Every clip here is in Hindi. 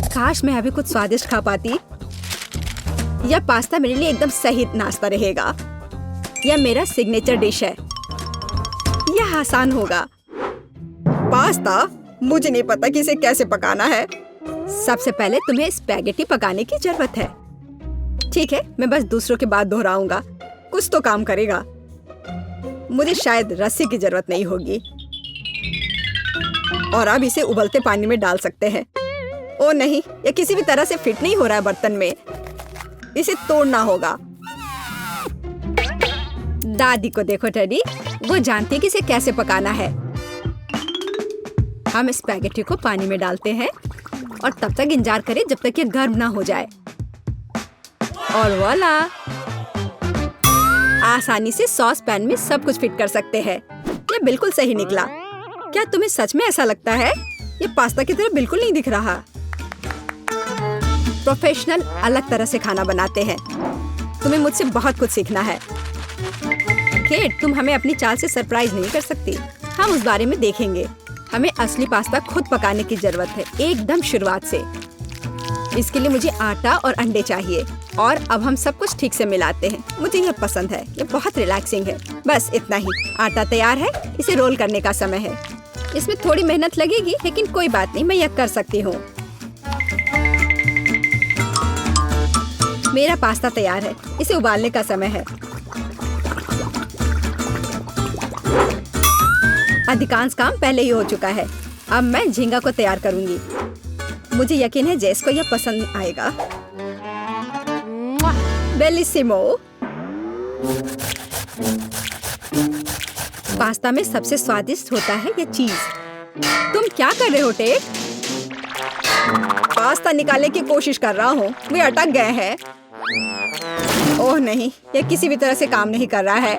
काश मैं अभी कुछ स्वादिष्ट खा पाती। यह पास्ता मेरे लिए एकदम सही नाश्ता रहेगा। यह मेरा सिग्नेचर डिश है। यह आसान होगा। पास्ता? मुझे नहीं पता कि इसे कैसे पकाना है। सबसे पहले तुम्हें स्पैगेटी पकाने की जरूरत है। ठीक है, मैं बस दूसरों की बात दोहराऊंगा। कुछ तो काम करेगा। मुझे शायद रस्सी की जरूरत नहीं होगी। और अब इसे उबलते पानी में डाल सकते हैं। ओ नहीं, यह किसी भी तरह से फिट नहीं हो रहा है बर्तन में। इसे तोड़ना होगा। दादी को देखो टेडी, वो जानती है कि इसे कैसे पकाना है। हम स्पैगेटी को पानी में डालते हैं और तब तक इंतजार करें जब तक ये गर्म ना हो जाए। और वॉला, आसानी से सॉस पैन में सब कुछ फिट कर सकते हैं। ये बिल्कुल सही निकला। क्या तुम्हें सच में ऐसा लगता है? ये पास्ता की तरह बिल्कुल नहीं दिख रहा। प्रोफेशनल अलग तरह से खाना बनाते हैं। तुम्हें मुझसे बहुत कुछ सीखना है। केट, तुम हमें अपनी चाल से सरप्राइज नहीं कर सकती। हम उस बारे में देखेंगे। हमें असली पास्ता खुद पकाने की जरूरत है, एकदम शुरुआत से। इसके लिए मुझे आटा और अंडे चाहिए। और अब हम सब कुछ ठीक से मिलाते हैं। मुझे यह पसंद है। ये बहुत रिलैक्सिंग है। बस इतना ही। आटा तैयार है। इसे रोल करने का समय है। इसमें थोड़ी मेहनत लगेगी, लेकिन कोई बात नहीं, मैं यह कर सकती हूँ। मेरा पास्ता तैयार है। इसे उबालने का समय है। अधिकांश काम पहले ही हो चुका है। अब मैं झींगा को तैयार करूंगी। मुझे यकीन है जेस को यह पसंद आएगा। बेलिसिमो। पास्ता में सबसे स्वादिष्ट होता है ये चीज। तुम क्या कर रहे हो टेक? पास्ता निकालने की कोशिश कर रहा हूँ। वे अटक गए हैं। ओह नहीं, यह किसी भी तरह से काम नहीं कर रहा है।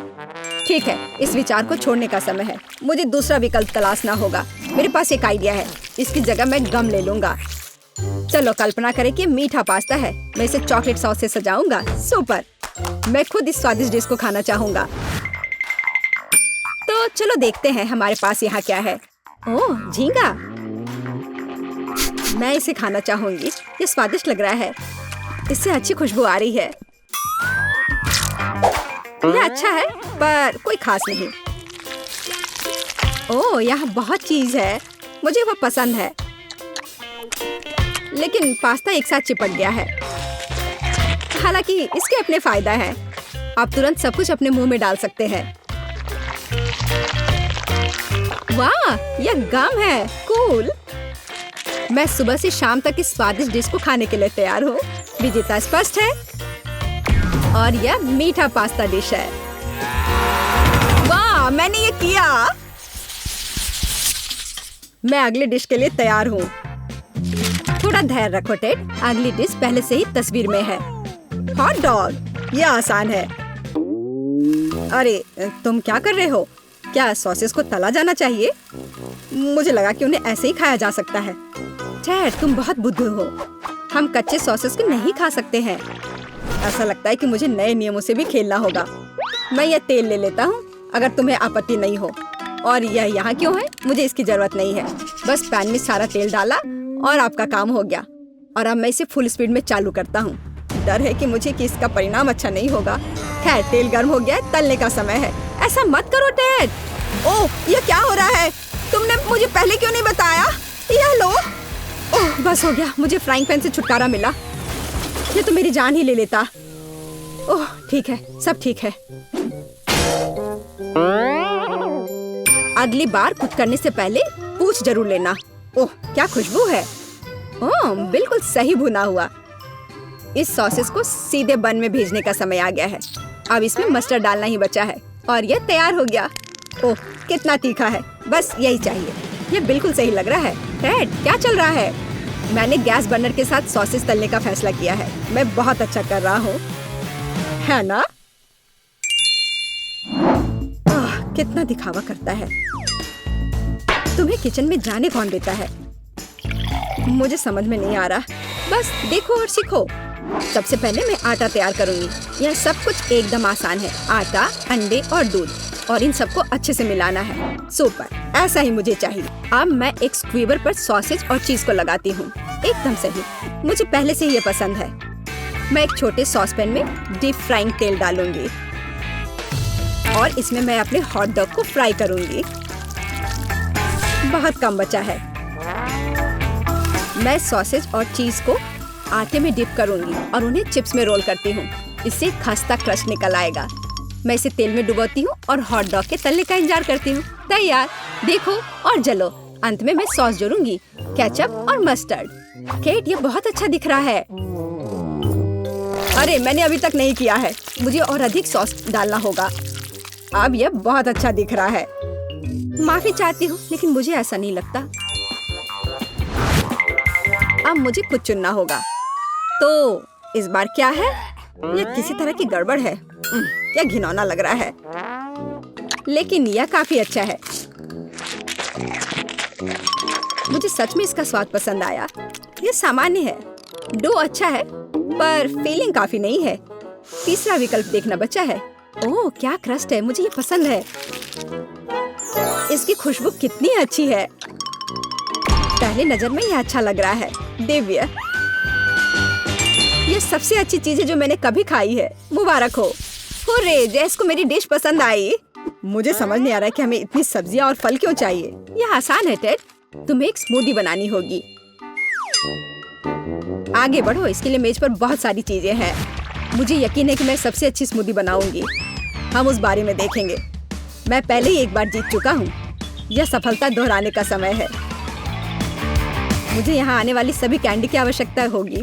ठीक है, इस विचार को छोड़ने का समय है। मुझे दूसरा विकल्प तलाशना होगा। मेरे पास एक आइडिया है। इसकी जगह मैं गम ले लूंगा। चलो कल्पना करें कि मीठा पास्ता है। मैं इसे चॉकलेट सॉस से सजाऊंगा। सुपर। मैं खुद इस स्वादिष्ट डिश को खाना चाहूंगा। तो चलो देखते हैं हमारे पास यहाँ क्या है। ओह, झींगा। मैं इसे खाना चाहूंगी। ये स्वादिष्ट लग रहा है। इससे अच्छी खुशबू आ रही है। यह अच्छा है, पर कोई खास नहीं। ओह, यहाँ बहुत चीज है। मुझे वो पसंद है। लेकिन पास्ता एक साथ चिपक गया है। हालांकि इसके अपने फायदा हैं। आप तुरंत सब कुछ अपने मुंह में डाल सकते हैं। वाह, यह गम है। कूल। मैं सुबह से शाम तक इस स्वादिष्ट डिश को खाने के लिए तैयार हूँ। विजेता स्पष्ट है। और यह मीठा पास्ता डिश है। वाह, मैंने ये किया। मैं अगली डिश के लिए तैयार हूँ। थोड़ा धैर्य रखो टेड। अगली डिश पहले से ही तस्वीर में है। Hot dog. यह आसान है। अरे, तुम क्या कर रहे हो? क्या सॉसेस को तला जाना चाहिए? मुझे लगा कि उन्हें ऐसे ही खाया जा सकता है। टेड, तुम बहुत बुद्धू हो। हम कच्चे सॉसेस को नहीं खा सकते हैं। ऐसा लगता है कि मुझे नए नियमों से भी खेलना होगा। मैं यह तेल ले लेता हूँ, अगर तुम्हें आपत्ति नहीं हो। और यह यहाँ क्यों है? मुझे इसकी जरूरत नहीं है। बस पैन में सारा तेल डाला और आपका काम हो गया। और अब मैं इसे फुल स्पीड में चालू करता हूँ। डर है कि इसका परिणाम अच्छा नहीं होगा। खैर, तेल गर्म हो गया है। तलने का समय है। ऐसा मत करो टेड। ओह, यह क्या हो रहा है? तुमने मुझे पहले क्यों नहीं बताया? यह लो। ओह, बस हो गया। मुझे फ्राइंग पैन से छुटकारा मिला। ये तो मेरी जान ही ले लेता। ओह, ठीक है, सब ठीक है। अगली बार कुक करने से पहले पूछ जरूर लेना। ओह, क्या खुशबू है। ओह, बिल्कुल सही भुना हुआ। इस सॉसेस को सीधे बन में भेजने का समय आ गया है। अब इसमें मस्टर्ड डालना ही बचा है। और यह तैयार हो गया। ओह, कितना तीखा है। बस यही चाहिए। यह बिल्कुल सही लग रहा है। टेड, क्या चल रहा है? मैंने गैस बर्नर के साथ सॉसेस तलने का फैसला किया है। मैं बहुत अच्छा कर रहा हूँ, है ना? कितना दिखावा करता है। तुम्हें किचन में जाने कौन देता है? मुझे समझ में नहीं आ रहा। बस देखो और सीखो। सबसे पहले मैं आटा तैयार करूंगी। यह सब कुछ एकदम आसान है। आटा, अंडे और दूध, और इन सबको अच्छे से मिलाना है। सुपर, ऐसा ही मुझे चाहिए। अब मैं एक स्क्वीवर पर सॉसेज और चीज को लगाती हूँ। एकदम सही, मुझे पहले से ही ये पसंद है। मैं एक छोटे सॉसपैन में डीप फ्राइंग तेल डालूंगी और इसमें मैं अपने हॉट डॉग को फ्राई करूंगी। बहुत कम बचा है। मैं सॉसेज और चीज को आटे में डिप करूंगी और उन्हें चिप्स में रोल करती हूँ। इससे खस्ता क्रस्ट निकल आएगा। मैं इसे तेल में डुबोती हूँ और हॉट डॉग के तलने का इंतजार करती हूँ। तैयार, देखो और जलो। अंत में मैं सॉस जोड़ूंगी, केचप और मस्टर्ड। केट, ये बहुत अच्छा दिख रहा है। अरे, मैंने अभी तक नहीं किया है। मुझे और अधिक सॉस डालना होगा। अब यह बहुत अच्छा दिख रहा है। माफी चाहती हूँ, लेकिन मुझे ऐसा नहीं लगता। अब मुझे कुछ चुनना होगा। तो इस बार क्या है? यह किसी तरह की गड़बड़ है। यह घिनौना लग रहा है, लेकिन यह काफी अच्छा है। मुझे सच में इसका स्वाद पसंद आया। यह सामान्य है। डो अच्छा है, पर फीलिंग काफी नहीं है। तीसरा विकल्प देखना बचा है। ओह, क्या क्रस्ट है, मुझे ये पसंद है। इसकी खुशबू कितनी अच्छी है। पहली नजर में यह अच्छा लग रहा है। दिव्य, यह सबसे अच्छी चीज है जो मैंने कभी खाई है। मुबारक हो। हुर्रे, जैस को मेरी डिश पसंद आई। मुझे समझ नहीं आ रहा कि हमें इतनी सब्जियां और फल क्यों चाहिए। यह आसान है टेड, तुम्हें एक स्मूदी बनानी होगी। आगे बढ़ो, इसके लिए मेज पर बहुत सारी चीजें हैं। मुझे यकीन है कि मैं सबसे अच्छी स्मूदी बनाऊंगी। हम उस बारे में देखेंगे। मैं पहले ही एक बार जीत चुका हूँ। यह सफलता दोहराने का समय है। मुझे यहाँ आने वाली सभी कैंडी की आवश्यकता होगी।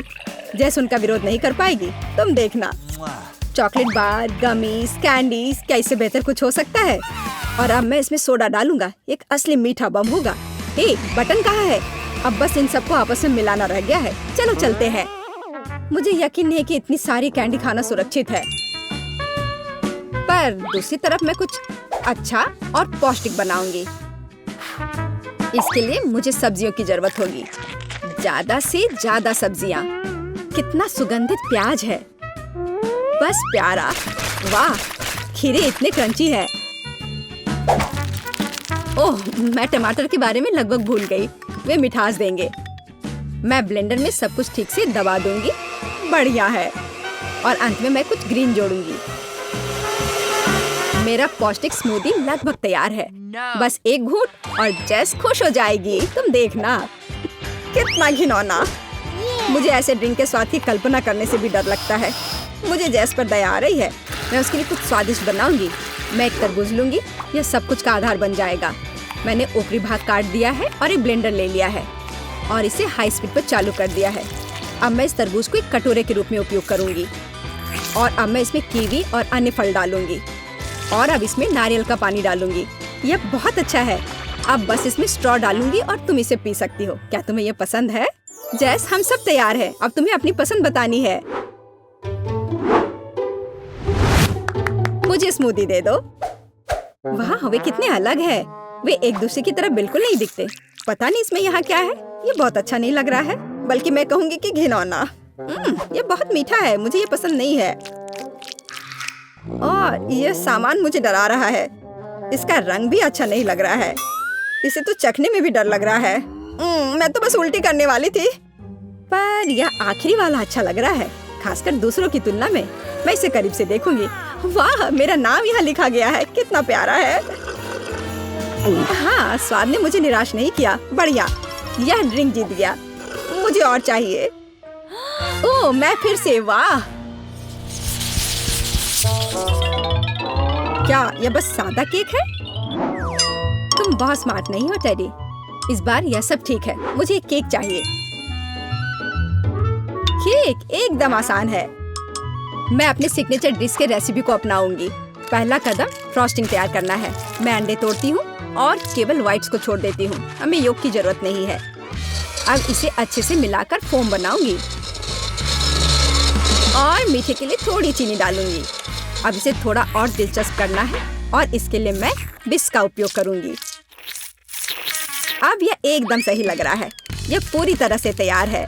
जैस उनका विरोध नहीं कर पाएगी, तुम देखना। चॉकलेट बार, गमीज, कैंडीज, क्या इससे बेहतर कुछ हो सकता है? और अब मैं इसमें सोडा डालूंगा। एक असली मीठा बम होगा। हे, बटन कहाँ है? अब बस इन सबको आपस में मिलाना रह गया है। चलो चलते हैं। मुझे यकीन नहीं कि इतनी सारी कैंडी खाना सुरक्षित है, पर दूसरी तरफ मैं कुछ अच्छा और पौष्टिक बनाऊंगी। इसके लिए मुझे सब्जियों की जरूरत होगी। ज्यादा से ज्यादा सब्जियां। कितना सुगंधित प्याज है, बस प्यारा। वाह, खीरे इतने क्रंची है। ओह, मैं टमाटर के बारे में लगभग भूल गई। वे मिठास देंगे। मैं ब्लेंडर में सब कुछ ठीक से दबा दूंगी। बढ़िया है। और अंत में मैं कुछ ग्रीन जोड़ूंगी। मेरा पौष्टिक स्मूदी लगभग तैयार है। बस एक घूंट और जेस खुश हो जाएगी। तुम देखना। कितना घिनौना। मुझे ऐसे ड्रिंक के स्वाद की कल्पना करने से भी डर लगता है। मुझे जेस पर दया आ रही है। मैं उसके लिए कुछ स्वादिष्ट बनाऊंगी। मैं एक तरबूज लूंगी। यह सब कुछ का आधार बन जाएगा। मैंने ऊपरी भाग काट दिया है और एक ब्लेंडर ले लिया है और इसे हाई स्पीड पर चालू कर दिया है। अब मैं इस तरबूज को एक कटोरे के रूप में उपयोग करूंगी और अब मैं इसमें कीवी और अन्य फल डालूंगी और अब इसमें नारियल का पानी डालूंगी। यह बहुत अच्छा है। अब बस इसमें स्ट्रॉ डालूंगी और तुम इसे पी सकती हो। क्या तुम्हें यह पसंद है? जैस, हम सब तैयार हैं। अब तुम्हें अपनी पसंद बतानी है। मुझे स्मूदी दे दो। वाह, वे कितने अलग है। वे एक दूसरे की तरह बिल्कुल नहीं दिखते। पता नहीं इसमें यहाँ क्या है। ये बहुत अच्छा नहीं लग रहा है, बल्कि मैं कहूँगी कि घिनौना। ये बहुत मीठा है। मुझे ये पसंद नहीं है और यह सामान मुझे डरा रहा है। इसका रंग भी अच्छा नहीं लग रहा है। इसे तो चखने में भी डर लग रहा है। मैं तो बस उल्टी करने वाली थी, पर यह आखिरी वाला अच्छा लग रहा है, खासकर दूसरों की तुलना में। मैं इसे करीब से देखूंगी। वाह, मेरा नाम यहाँ लिखा गया है। कितना प्यारा है। हाँ, स्वाद ने मुझे निराश नहीं किया। बढ़िया, यह ड्रिंक जीत गया। मुझे और चाहिए। ओह, मैं फिर से। वाह, क्या यह बस सादा केक है? तुम बहुत स्मार्ट नहीं हो टेडी। इस बार यह सब ठीक है। मुझे एक केक चाहिए। केक एकदम आसान है। मैं अपने सिग्नेचर डिश के रेसिपी को अपनाऊंगी। पहला कदम फ्रॉस्टिंग तैयार करना है। मैं अंडे तोड़ती हूँ और केवल व्हाइट्स को छोड़ देती हूँ। हमें योग की जरूरत नहीं है। अब इसे अच्छे से मिलाकर फोम बनाऊंगी और मीठे के लिए थोड़ी चीनी डालूंगी। अब इसे थोड़ा और दिलचस्प करना है और इसके लिए मैं विस्क का उपयोग करूंगी। अब यह एकदम सही लग रहा है। यह पूरी तरह से तैयार है।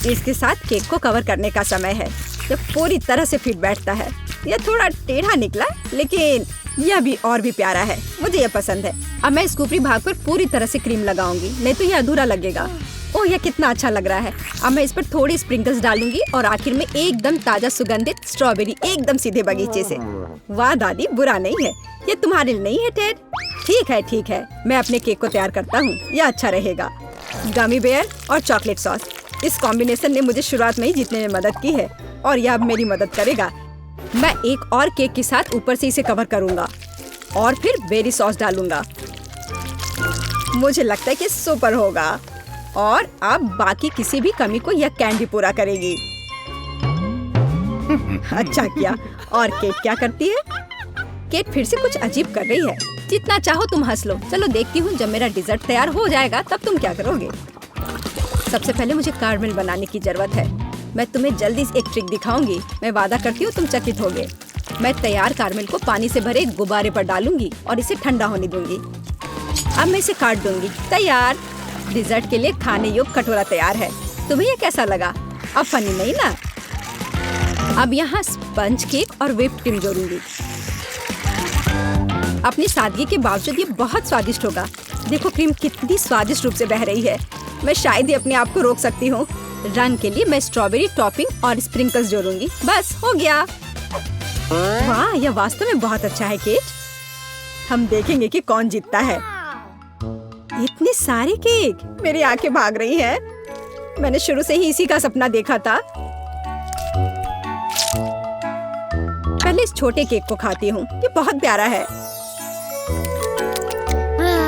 इसके साथ केक को कवर करने का समय है। यह पूरी तरह से फिट बैठता है। यह थोड़ा टेढ़ा निकला, लेकिन यह भी और भी प्यारा है, मुझे यह पसंद है। अब मैं इस ऊपरी भाग पर पूरी तरह से क्रीम लगाऊंगी, नहीं तो यह अधूरा लगेगा। ओह, यह कितना अच्छा लग रहा है। अब मैं इस पर थोड़ी स्प्रिंकल्स डालूंगी और आखिर में एकदम ताजा सुगंधित स्ट्रॉबेरी, एकदम सीधे बगीचे से। वाह दादी, बुरा नहीं है। ये तुम्हारे लिए नहीं है टेड? ठीक है, मैं अपने केक को तैयार करता हूँ, यह अच्छा रहेगा। गमी बेयर और चॉकलेट सॉस, इस कॉम्बिनेशन ने मुझे शुरुआत में ही जीतने में मदद की है और यह अब मेरी मदद करेगा। मैं एक और केक के साथ ऊपर से इसे कवर करूंगा और फिर बेरी सॉस डालूंगा। मुझे लगता है कि सुपर होगा और अब बाकी किसी भी कमी को यह कैंडी पूरा करेगी। अच्छा किया। और केट क्या करती है? केट फिर से कुछ अजीब कर रही है। जितना चाहो तुम हंस लो। चलो देखती हूँ, जब मेरा डिजर्ट तैयार हो जाएगा तब तुम क्या करोगे। सबसे पहले मुझे कारमेल बनाने की जरूरत है। मैं तुम्हें जल्दी से एक ट्रिक दिखाऊंगी। मैं वादा करती हूँ तुम चकित होगे। मैं तैयार कारमेल को पानी से भरे एक गुब्बारे पर डालूंगी और इसे ठंडा होने दूंगी। अब मैं इसे काट दूंगी। तैयार। डिजर्ट के लिए खाने योग्य कटोरा तैयार है। तुम्हें ये कैसा लगा? अब फनी नहीं ना? अब यहाँ स्पंज केक और व्हिप्ड क्रीम जोड़ूंगी। अपनी सादगी के बावजूद ये बहुत स्वादिष्ट होगा। देखो क्रीम कितनी स्वादिष्ट रूप से बह रही है। मैं शायद ही अपने आप को रोक सकती हूँ। रंग के लिए मैं स्ट्रॉबेरी टॉपिंग और स्प्रिंकल्स जोड़ूंगी। बस हो गया। वाह, यह वास्तव में बहुत अच्छा है केट। हम देखेंगे कि कौन जीतता है। इतने सारे केक, मेरी आंखें भाग रही हैं। मैंने शुरू से ही इसी का सपना देखा था। पहले इस छोटे केक को खाती हूँ, ये बहुत प्यारा है।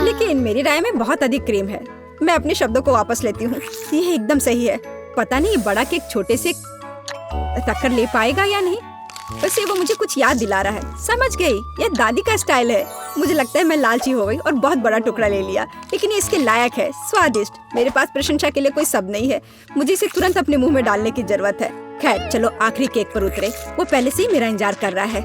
लेकिन मेरी राय में बहुत अधिक क्रीम है। मैं अपने शब्दों को वापस लेती हूँ। यह एकदम सही है। पता नहीं बड़ा केक छोटे से टक्कर ले पाएगा या नहीं। वैसे वो मुझे कुछ याद दिला रहा है। समझ गई, यह दादी का स्टाइल है। मुझे लगता है मैं लालची हो गई और बहुत बड़ा टुकड़ा ले लिया, लेकिन ये इसके लायक है। स्वादिष्ट। मेरे पास प्रशंसा के लिए कोई शब्द नहीं है। मुझे इसे तुरंत अपने मुंह में डालने की जरूरत है। खैर चलो आखिरी केक पर उतरे। वो पहले से ही मेरा इंतजार कर रहा है।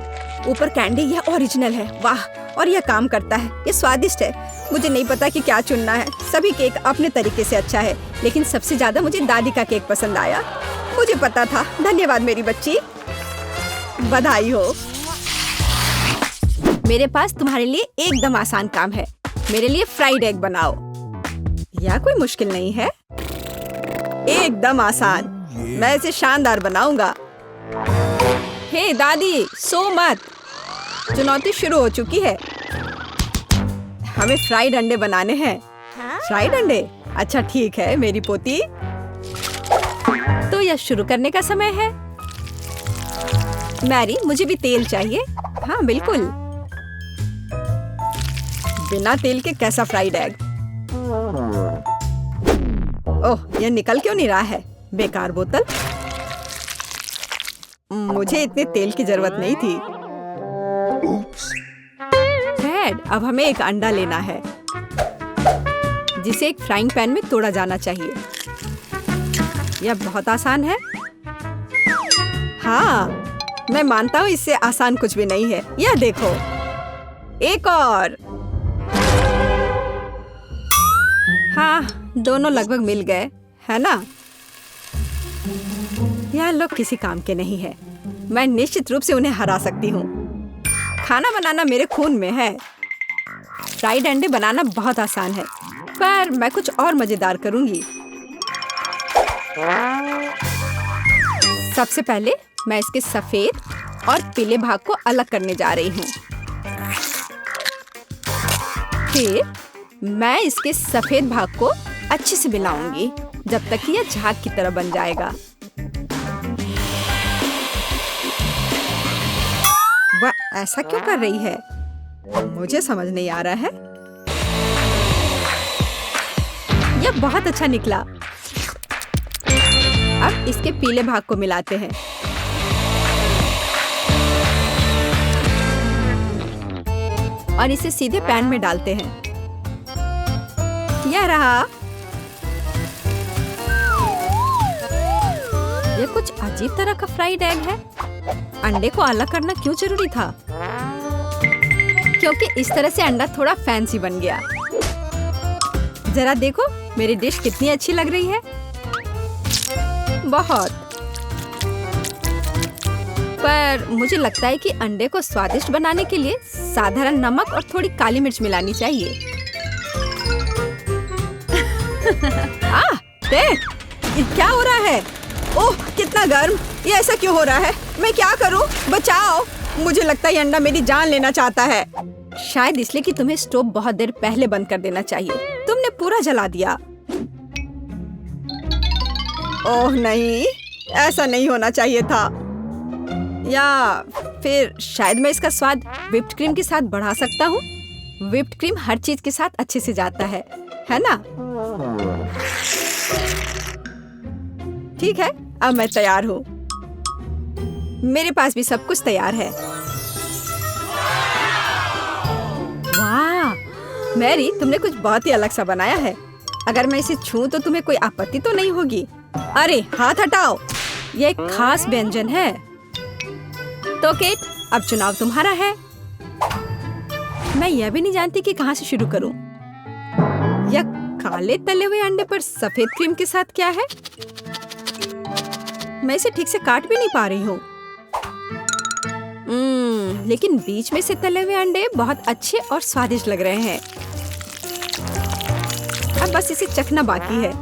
ऊपर कैंडी, यह ओरिजिनल है। वाह, और यह काम करता है। यह स्वादिष्ट है। मुझे नहीं पता कि क्या चुनना है। सभी केक अपने तरीके से अच्छा है, लेकिन सबसे ज्यादा मुझे दादी का केक पसंद आया। मुझे पता था। धन्यवाद मेरी बच्ची। बधाई हो। मेरे पास तुम्हारे लिए एकदम आसान काम है। मेरे लिए फ्राइड एग बनाओ। यह कोई मुश्किल नहीं है, एकदम आसान। मैं इसे शानदार बनाऊंगा। हे दादी, सो मत। चुनौती शुरू हो चुकी है। हमें फ्राइड अंडे बनाने हैं। फ्राइड अंडे? अच्छा ठीक है मेरी पोती। तो यह शुरू करने का समय है। मैरी, मुझे भी तेल चाहिए। हाँ बिल्कुल। बिना तेल के कैसा फ्राइड एग? ओह, यह निकल क्यों नहीं रहा है? बेकार बोतल। मुझे इतने तेल की जरूरत नहीं थी। डैड, अब हमें एक अंडा लेना है जिसे एक फ्राइंग पैन में तोड़ा जाना चाहिए। यह बहुत आसान है। हाँ, मैं मानता हूँ इससे आसान कुछ भी नहीं है। यह देखो, एक और। हाँ, दोनों लगभग मिल गए, है ना? यह लोग किसी काम के नहीं है। मैं निश्चित रूप से उन्हें हरा सकती हूँ। खाना बनाना मेरे खून में है। फ्राइड अंडे बनाना बहुत आसान है, पर मैं कुछ और मजेदार करूंगी। सबसे पहले मैं इसके सफेद और पीले भाग को अलग करने जा रही हूँ। फिर मैं इसके सफेद भाग को अच्छे से मिलाऊंगी जब तक कि यह झाग की तरह बन जाएगा। वह ऐसा क्यों कर रही है? मुझे समझ नहीं आ रहा है। यह बहुत अच्छा निकला। अब इसके पीले भाग को मिलाते हैं। और इसे सीधे पैन में डालते हैं। यह रहा। यह कुछ अजीब तरह का फ्राइड एग है। अंडे को अलग करना क्यों जरूरी था? क्योंकि इस तरह से अंडा थोड़ा फैंसी बन गया। जरा देखो मेरी डिश कितनी अच्छी लग रही है। बहुत। पर मुझे लगता है कि अंडे को स्वादिष्ट बनाने के लिए साधारण नमक और थोड़ी काली मिर्च मिलानी चाहिए। देख, ये क्या हो रहा है? ओह, कितना गर्म! ये ऐसा क्यों हो रहा है? मैं क्या करूं? बचाओ! मुझे लगता है ये अंडा मेरी जान लेना चाहता है। शायद इसलिए कि तुम्हें स्टोव बहुत देर पहले बंद कर देना चाहिए। तुमने पूरा जला दिया। ओह नहीं, ऐसा नहीं होना चाहिए था। या फिर शायद मैं इसका स्वाद व्हिप्ड क्रीम के साथ बढ़ा सकता हूँ। व्हिप्ड क्रीम हर चीज के साथ अच्छे से जाता है ना? ठीक है, अब मैं तैयार हूँ। मेरे पास भी सब कुछ तैयार है। वाह, मैरी, तुमने कुछ बहुत ही अलग सा बनाया है। अगर मैं इसे छूं तो तुम्हें कोई आपत्ति तो नहीं होगी? अरे हाथ हटाओ, ये एक खास व्यंजन है। तो केट, अब चुनाव तुम्हारा है। मैं यह भी नहीं जानती कि कहाँ से शुरू करूं। यह काले तले हुए अंडे पर सफेद क्रीम के साथ क्या है? मैं इसे ठीक से काट भी नहीं पा रही हूँ। लेकिन बीच में से तले हुए अंडे बहुत अच्छे और स्वादिष्ट लग रहे हैं। अब बस इसे चखना बाकी है।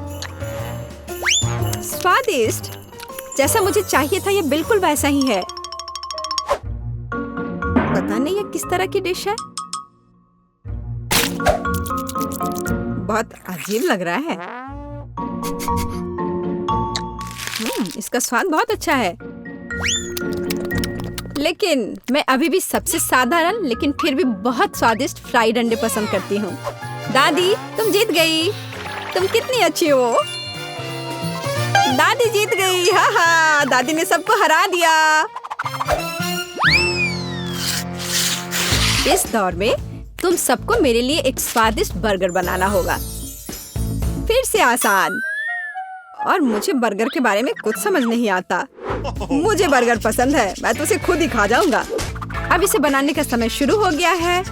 स्वादिष्ट, जैसा मुझे चाहिए था, ये बिल्कुल वैसा ही है। पता नहीं ये किस तरह की डिश है। बहुत अजीब लग रहा है। इसका स्वाद बहुत अच्छा है। लेकिन मैं अभी भी सबसे साधारण लेकिन फिर भी बहुत स्वादिष्ट फ्राइड अंडे पसंद करती हूँ। दादी, तुम जीत गई। तुम कितनी अच्छी हो। दादी जीत गई। हाँ हाँ, दादी ने सबको हरा दिया। इस दौर में तुम सबको मेरे लिए एक स्वादिष्ट बर्गर बनाना होगा। फिर से आसान। और मुझे बर्गर के बारे में कुछ समझ नहीं आता। मुझे बर्गर पसंद है, मैं तो उसे खुद ही खा जाऊंगा। अब इसे बनाने का समय शुरू हो गया है।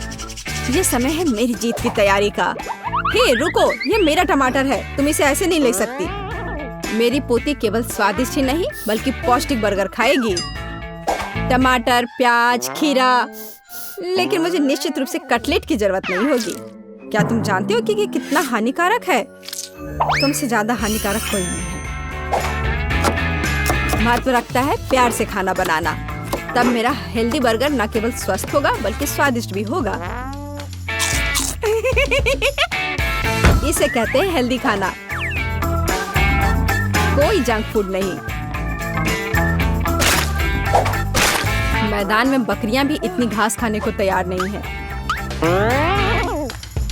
ये समय है मेरी जीत की तैयारी का। हे रुको, ये मेरा टमाटर है, तुम इसे ऐसे नहीं ले सकती। मेरी पोती केवल स्वादिष्ट ही नहीं बल्कि पौष्टिक बर्गर खाएगी। टमाटर, प्याज, खीरा। लेकिन मुझे निश्चित रूप से कटलेट की जरूरत नहीं होगी। क्या तुम जानते हो कि ये कितना हानिकारक है? तुमसे ज्यादा हानिकारक कोई नहीं है। महत्व रखता है प्यार से खाना बनाना। तब मेरा हेल्दी बर्गर न केवल स्वस्थ होगा बल्कि स्वादिष्ट भी होगा। इसे कहते हैं हेल्दी खाना, कोई जंक फूड नहीं। मैदान में बकरियां भी इतनी घास खाने को तैयार नहीं हैं।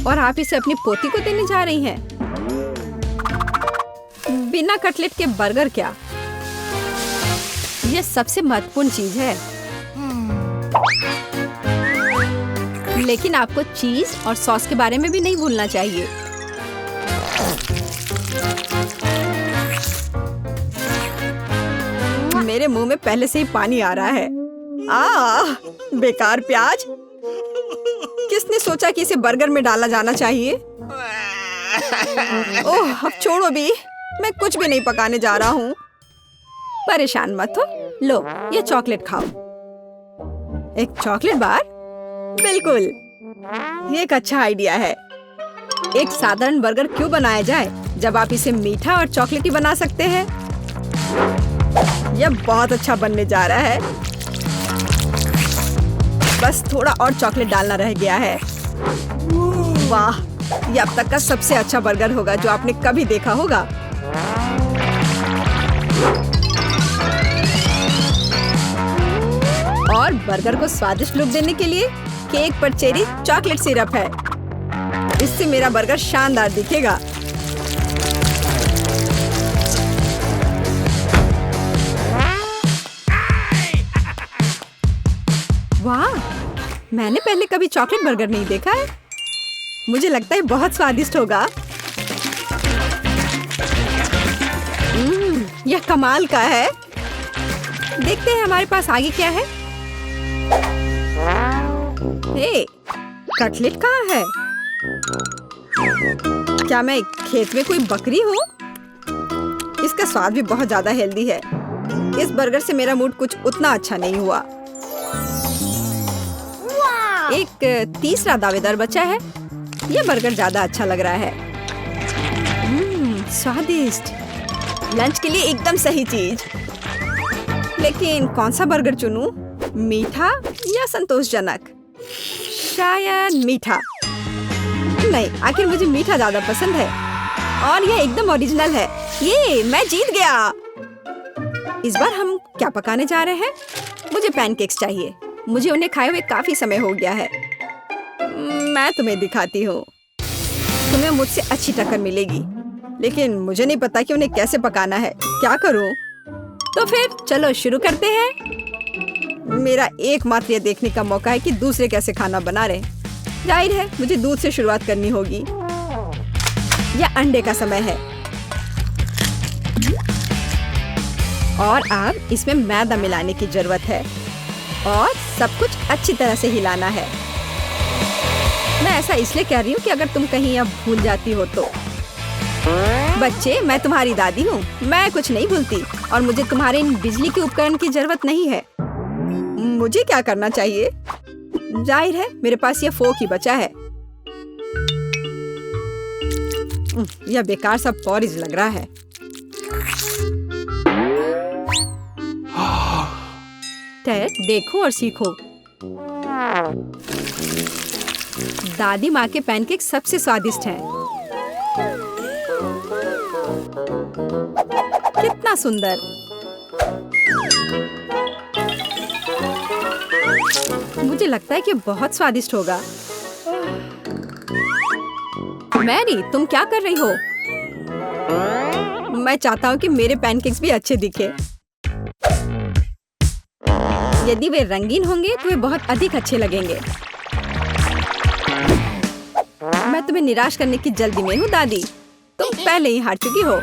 और आप इसे अपनी पोती को देने जा रही हैं। बिना कटलेट के बर्गर क्या? यह सबसे महत्वपूर्ण चीज है। लेकिन आपको चीज और सॉस के बारे में भी नहीं भूलना चाहिए। मेरे मुंह में पहले से ही पानी आ रहा है। बेकार प्याज। किसने सोचा कि इसे बर्गर में डाला जाना चाहिए? ओह, अब छोड़ो भी, मैं कुछ भी नहीं पकाने जा रहा हूँ। परेशान मत हो। लो, ये चॉकलेट खाओ। एक चॉकलेट बार? बिल्कुल, ये एक अच्छा आइडिया है। एक साधारण बर्गर क्यों बनाया जाए जब आप इसे मीठा और चॉकलेटी बना सकते हैं? यह बहुत अच्छा बनने जा रहा है। बस थोड़ा और चॉकलेट डालना रह गया है। वाह, यह अब तक का सबसे अच्छा बर्गर होगा जो आपने कभी देखा होगा। और बर्गर को स्वादिष्ट लुक देने के लिए केक पर चेरी चॉकलेट सिरप है। इससे मेरा बर्गर शानदार दिखेगा। वाह, मैंने पहले कभी चॉकलेट बर्गर नहीं देखा है। मुझे लगता है बहुत स्वादिष्ट होगा। यह कमाल का है। देखते हैं हमारे पास आगे क्या है। हे, कटलेट कहाँ है? क्या मैं खेत में कोई बकरी हूँ? इसका स्वाद भी बहुत ज्यादा हेल्दी है। इस बर्गर से मेरा मूड कुछ उतना अच्छा नहीं हुआ। एक तीसरा दावेदार बचा है। ये बर्गर ज्यादा अच्छा लग रहा है। स्वादिष्ट। लंच के लिए एकदम सही चीज। लेकिन कौन सा बर्गर चुनूं? मीठा या संतोषजनक? शायद मीठा। नहीं, आखिर मुझे मीठा ज्यादा पसंद है और ये एकदम ओरिजिनल है। ये मैं जीत गया। इस बार हम क्या पकाने जा रहे हैं? मुझे पैनकेक्स चाहिए। मुझे उन्हें खाए हुए काफी समय हो गया है। मैं तुम्हें दिखाती हूँ। तुम्हें मुझसे अच्छी टक्कर मिलेगी, लेकिन मुझे नहीं पता कि उन्हें कैसे पकाना है। क्या करूँ? तो फिर चलो शुरू करते हैं। मेरा एकमात्र ये देखने का मौका है कि दूसरे कैसे खाना बना रहे। जाहिर है मुझे दूध से शुरुआत करनी होगी। यह अंडे का समय है और अब इसमें मैदा मिलाने की जरूरत है और सब कुछ अच्छी तरह से हिलाना है। मैं ऐसा इसलिए कह रही हूँ कि अगर तुम कहीं अब भूल जाती हो तो। बच्चे, मैं तुम्हारी दादी हूँ। मैं कुछ नहीं भूलती और मुझे तुम्हारे इन बिजली के उपकरण की जरूरत नहीं है। मुझे क्या करना चाहिए? जाहिर है मेरे पास ये फोक ही बचा है। यह बेकार सा पॉरिज लग रहा है। टेड, देखो और सीखो। दादी माँ के पैनकेक सबसे स्वादिष्ट हैं। कितना सुंदर। मुझे लगता है कि बहुत स्वादिष्ट होगा। मैरी, तुम क्या कर रही हो? मैं चाहता हूँ कि मेरे पैनकेक्स भी अच्छे दिखे। यदि वे रंगीन होंगे तो वे बहुत अधिक अच्छे लगेंगे। मैं तुम्हें निराश करने की जल्दी में हूँ दादी। तुम पहले ही हार चुकी हो।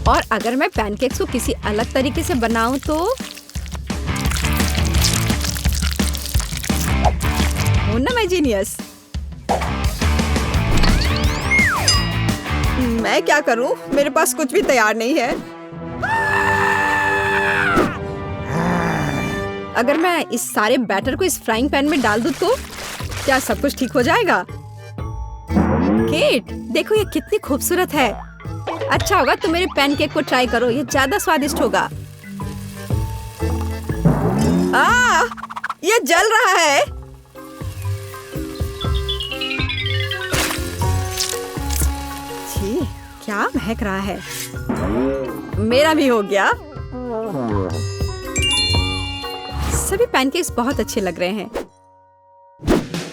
और अगर मैं पैनकेक्स को किसी अलग तरीके से बनाऊं तो हूं ना मैं जीनियस। मैं क्या करूं? मेरे पास कुछ भी तैयार नहीं है। अगर मैं इस सारे बैटर को इस फ्राइंग पैन में डाल दूं तो क्या सब कुछ ठीक हो जाएगा? केट, देखो ये कितनी खूबसूरत है। अच्छा होगा तुम मेरे पैनकेक को ट्राई करो। ये ज्यादा स्वादिष्ट होगा। ये जल रहा है। छी, क्या महक रहा है। मेरा भी हो गया। सभी पैनकेक्स बहुत अच्छे लग रहे हैं,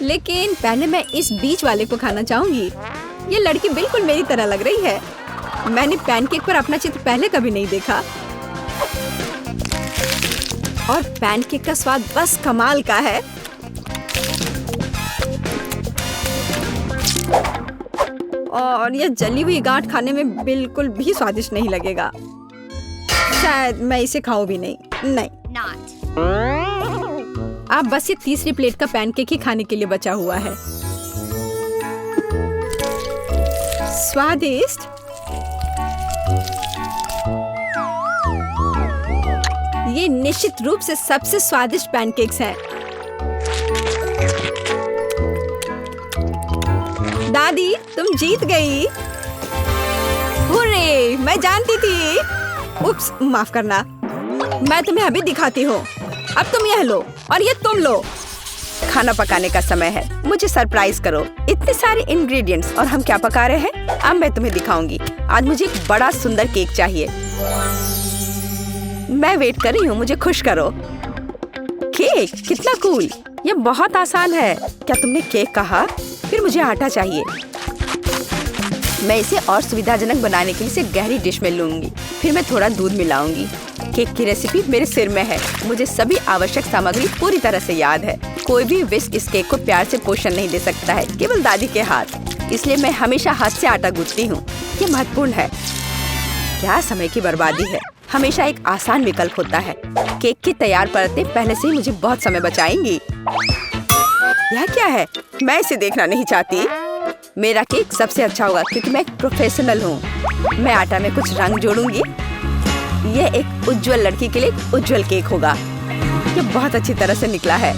लेकिन पहले मैं इस बीच वाले को खाना चाहूंगी। ये लड़की बिल्कुल मेरी तरह लग रही है। मैंने पैनकेक पर अपना चित्र पहले कभी नहीं देखा और पैनकेक का स्वाद बस कमाल का है। और यह जली हुई गांठ खाने में बिल्कुल भी स्वादिष्ट नहीं लगेगा। शायद मैं इसे खाऊं भी नहीं। अब बस ये तीसरी प्लेट का पैनकेक ही खाने के लिए बचा हुआ है। स्वादिष्ट। ये निश्चित रूप से सबसे स्वादिष्ट पैनकेक्स हैं। दादी, तुम जीत गई। हुर्रे, मैं जानती थी। उप्स, माफ करना। मैं तुम्हें अभी दिखाती हूँ। अब तुम यह लो और ये तुम लो। खाना पकाने का समय है। मुझे सरप्राइज करो। इतने सारे इंग्रेडिएंट्स और हम क्या पका रहे हैं अब मैं तुम्हें दिखाऊंगी। आज मुझे एक बड़ा सुंदर केक चाहिए। मैं वेट कर रही हूँ, मुझे खुश करो। केक, कितना कूल। ये बहुत आसान है। क्या तुमने केक कहा? फिर मुझे आटा चाहिए। मैं इसे और सुविधाजनक बनाने के लिए इसे गहरी डिश में लूंगी। फिर मैं थोड़ा दूध मिलाऊंगी। केक की रेसिपी मेरे सिर में है। मुझे सभी आवश्यक सामग्री पूरी तरह से याद है। कोई भी विस्क इस केक को प्यार से पोषण नहीं दे सकता है, केवल दादी के हाथ। इसलिए मैं हमेशा हाथ से आटा गूंथती हूँ। ये महत्वपूर्ण है। क्या समय की बर्बादी है। हमेशा एक आसान विकल्प होता है। केक की तैयार परतें पहले से ही मुझे बहुत समय बचाएंगी। यह क्या है? मैं इसे देखना नहीं चाहती। मेरा केक सबसे अच्छा होगा क्योंकि मैं एक प्रोफेशनल हूँ। मैं आटा में कुछ रंग जोड़ूंगी। ये एक उज्जवल लड़की के लिए एक उज्जवल केक होगा। ये बहुत अच्छी तरह से निकला है।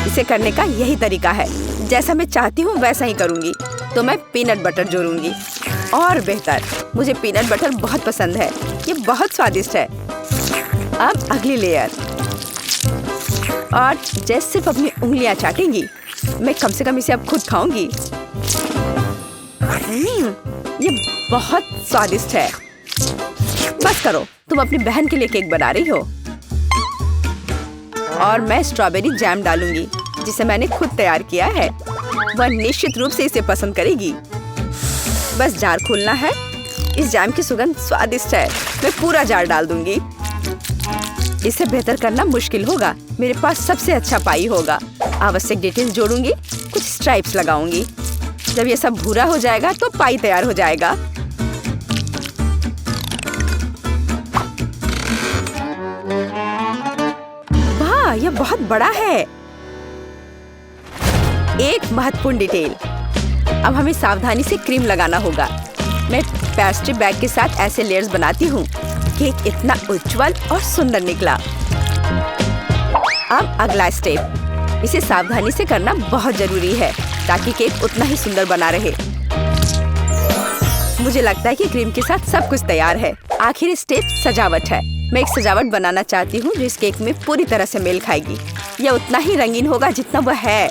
इसे करने का यही तरीका है। जैसा मैं चाहती हूँ वैसा ही करूँगी। तो मैं पीनट बटर जोड़ूंगी। और बेहतर, मुझे पीनट बटर बहुत पसंद है। ये बहुत स्वादिष्ट है। अब अगली लेयर, और जैसे सिर्फ अपनी उंगलियां चाटेंगी, मैं कम से कम इसे अब खुद खाऊंगी। ये बहुत स्वादिष्ट है। बस करो, तुम अपनी बहन के लिए केक बना रही हो। और मैं स्ट्रॉबेरी जैम डालूंगी जिसे मैंने खुद तैयार किया है। वह निश्चित रूप से इसे पसंद करेगी। बस जार खोलना है। इस जैम की सुगंध स्वादिष्ट है। मैं पूरा जार डाल दूंगी। इसे बेहतर करना मुश्किल होगा। मेरे पास सबसे अच्छा पाई होगा। आवश्यक डिटेल्स जोड़ूंगी, कुछ स्ट्राइप्स लगाऊंगी। जब ये सब भूरा हो जाएगा तो पाई तैयार हो जाएगा। वाह, यह बहुत बड़ा है। एक महत्वपूर्ण डिटेल, अब हमें सावधानी से क्रीम लगाना होगा। मैं पेस्ट्री बैग के साथ ऐसे लेयर्स बनाती हूँ। केक इतना उज्जवल और सुंदर निकला। अब अगला स्टेप, इसे सावधानी से करना बहुत जरूरी है ताकि केक उतना ही सुंदर बना रहे। मुझे लगता है कि क्रीम के साथ सब कुछ तैयार है। आखिरी स्टेप सजावट है। मैं एक सजावट बनाना चाहती हूँ जो इस केक में पूरी तरह से मेल खाएगी। यह उतना ही रंगीन होगा जितना वह है।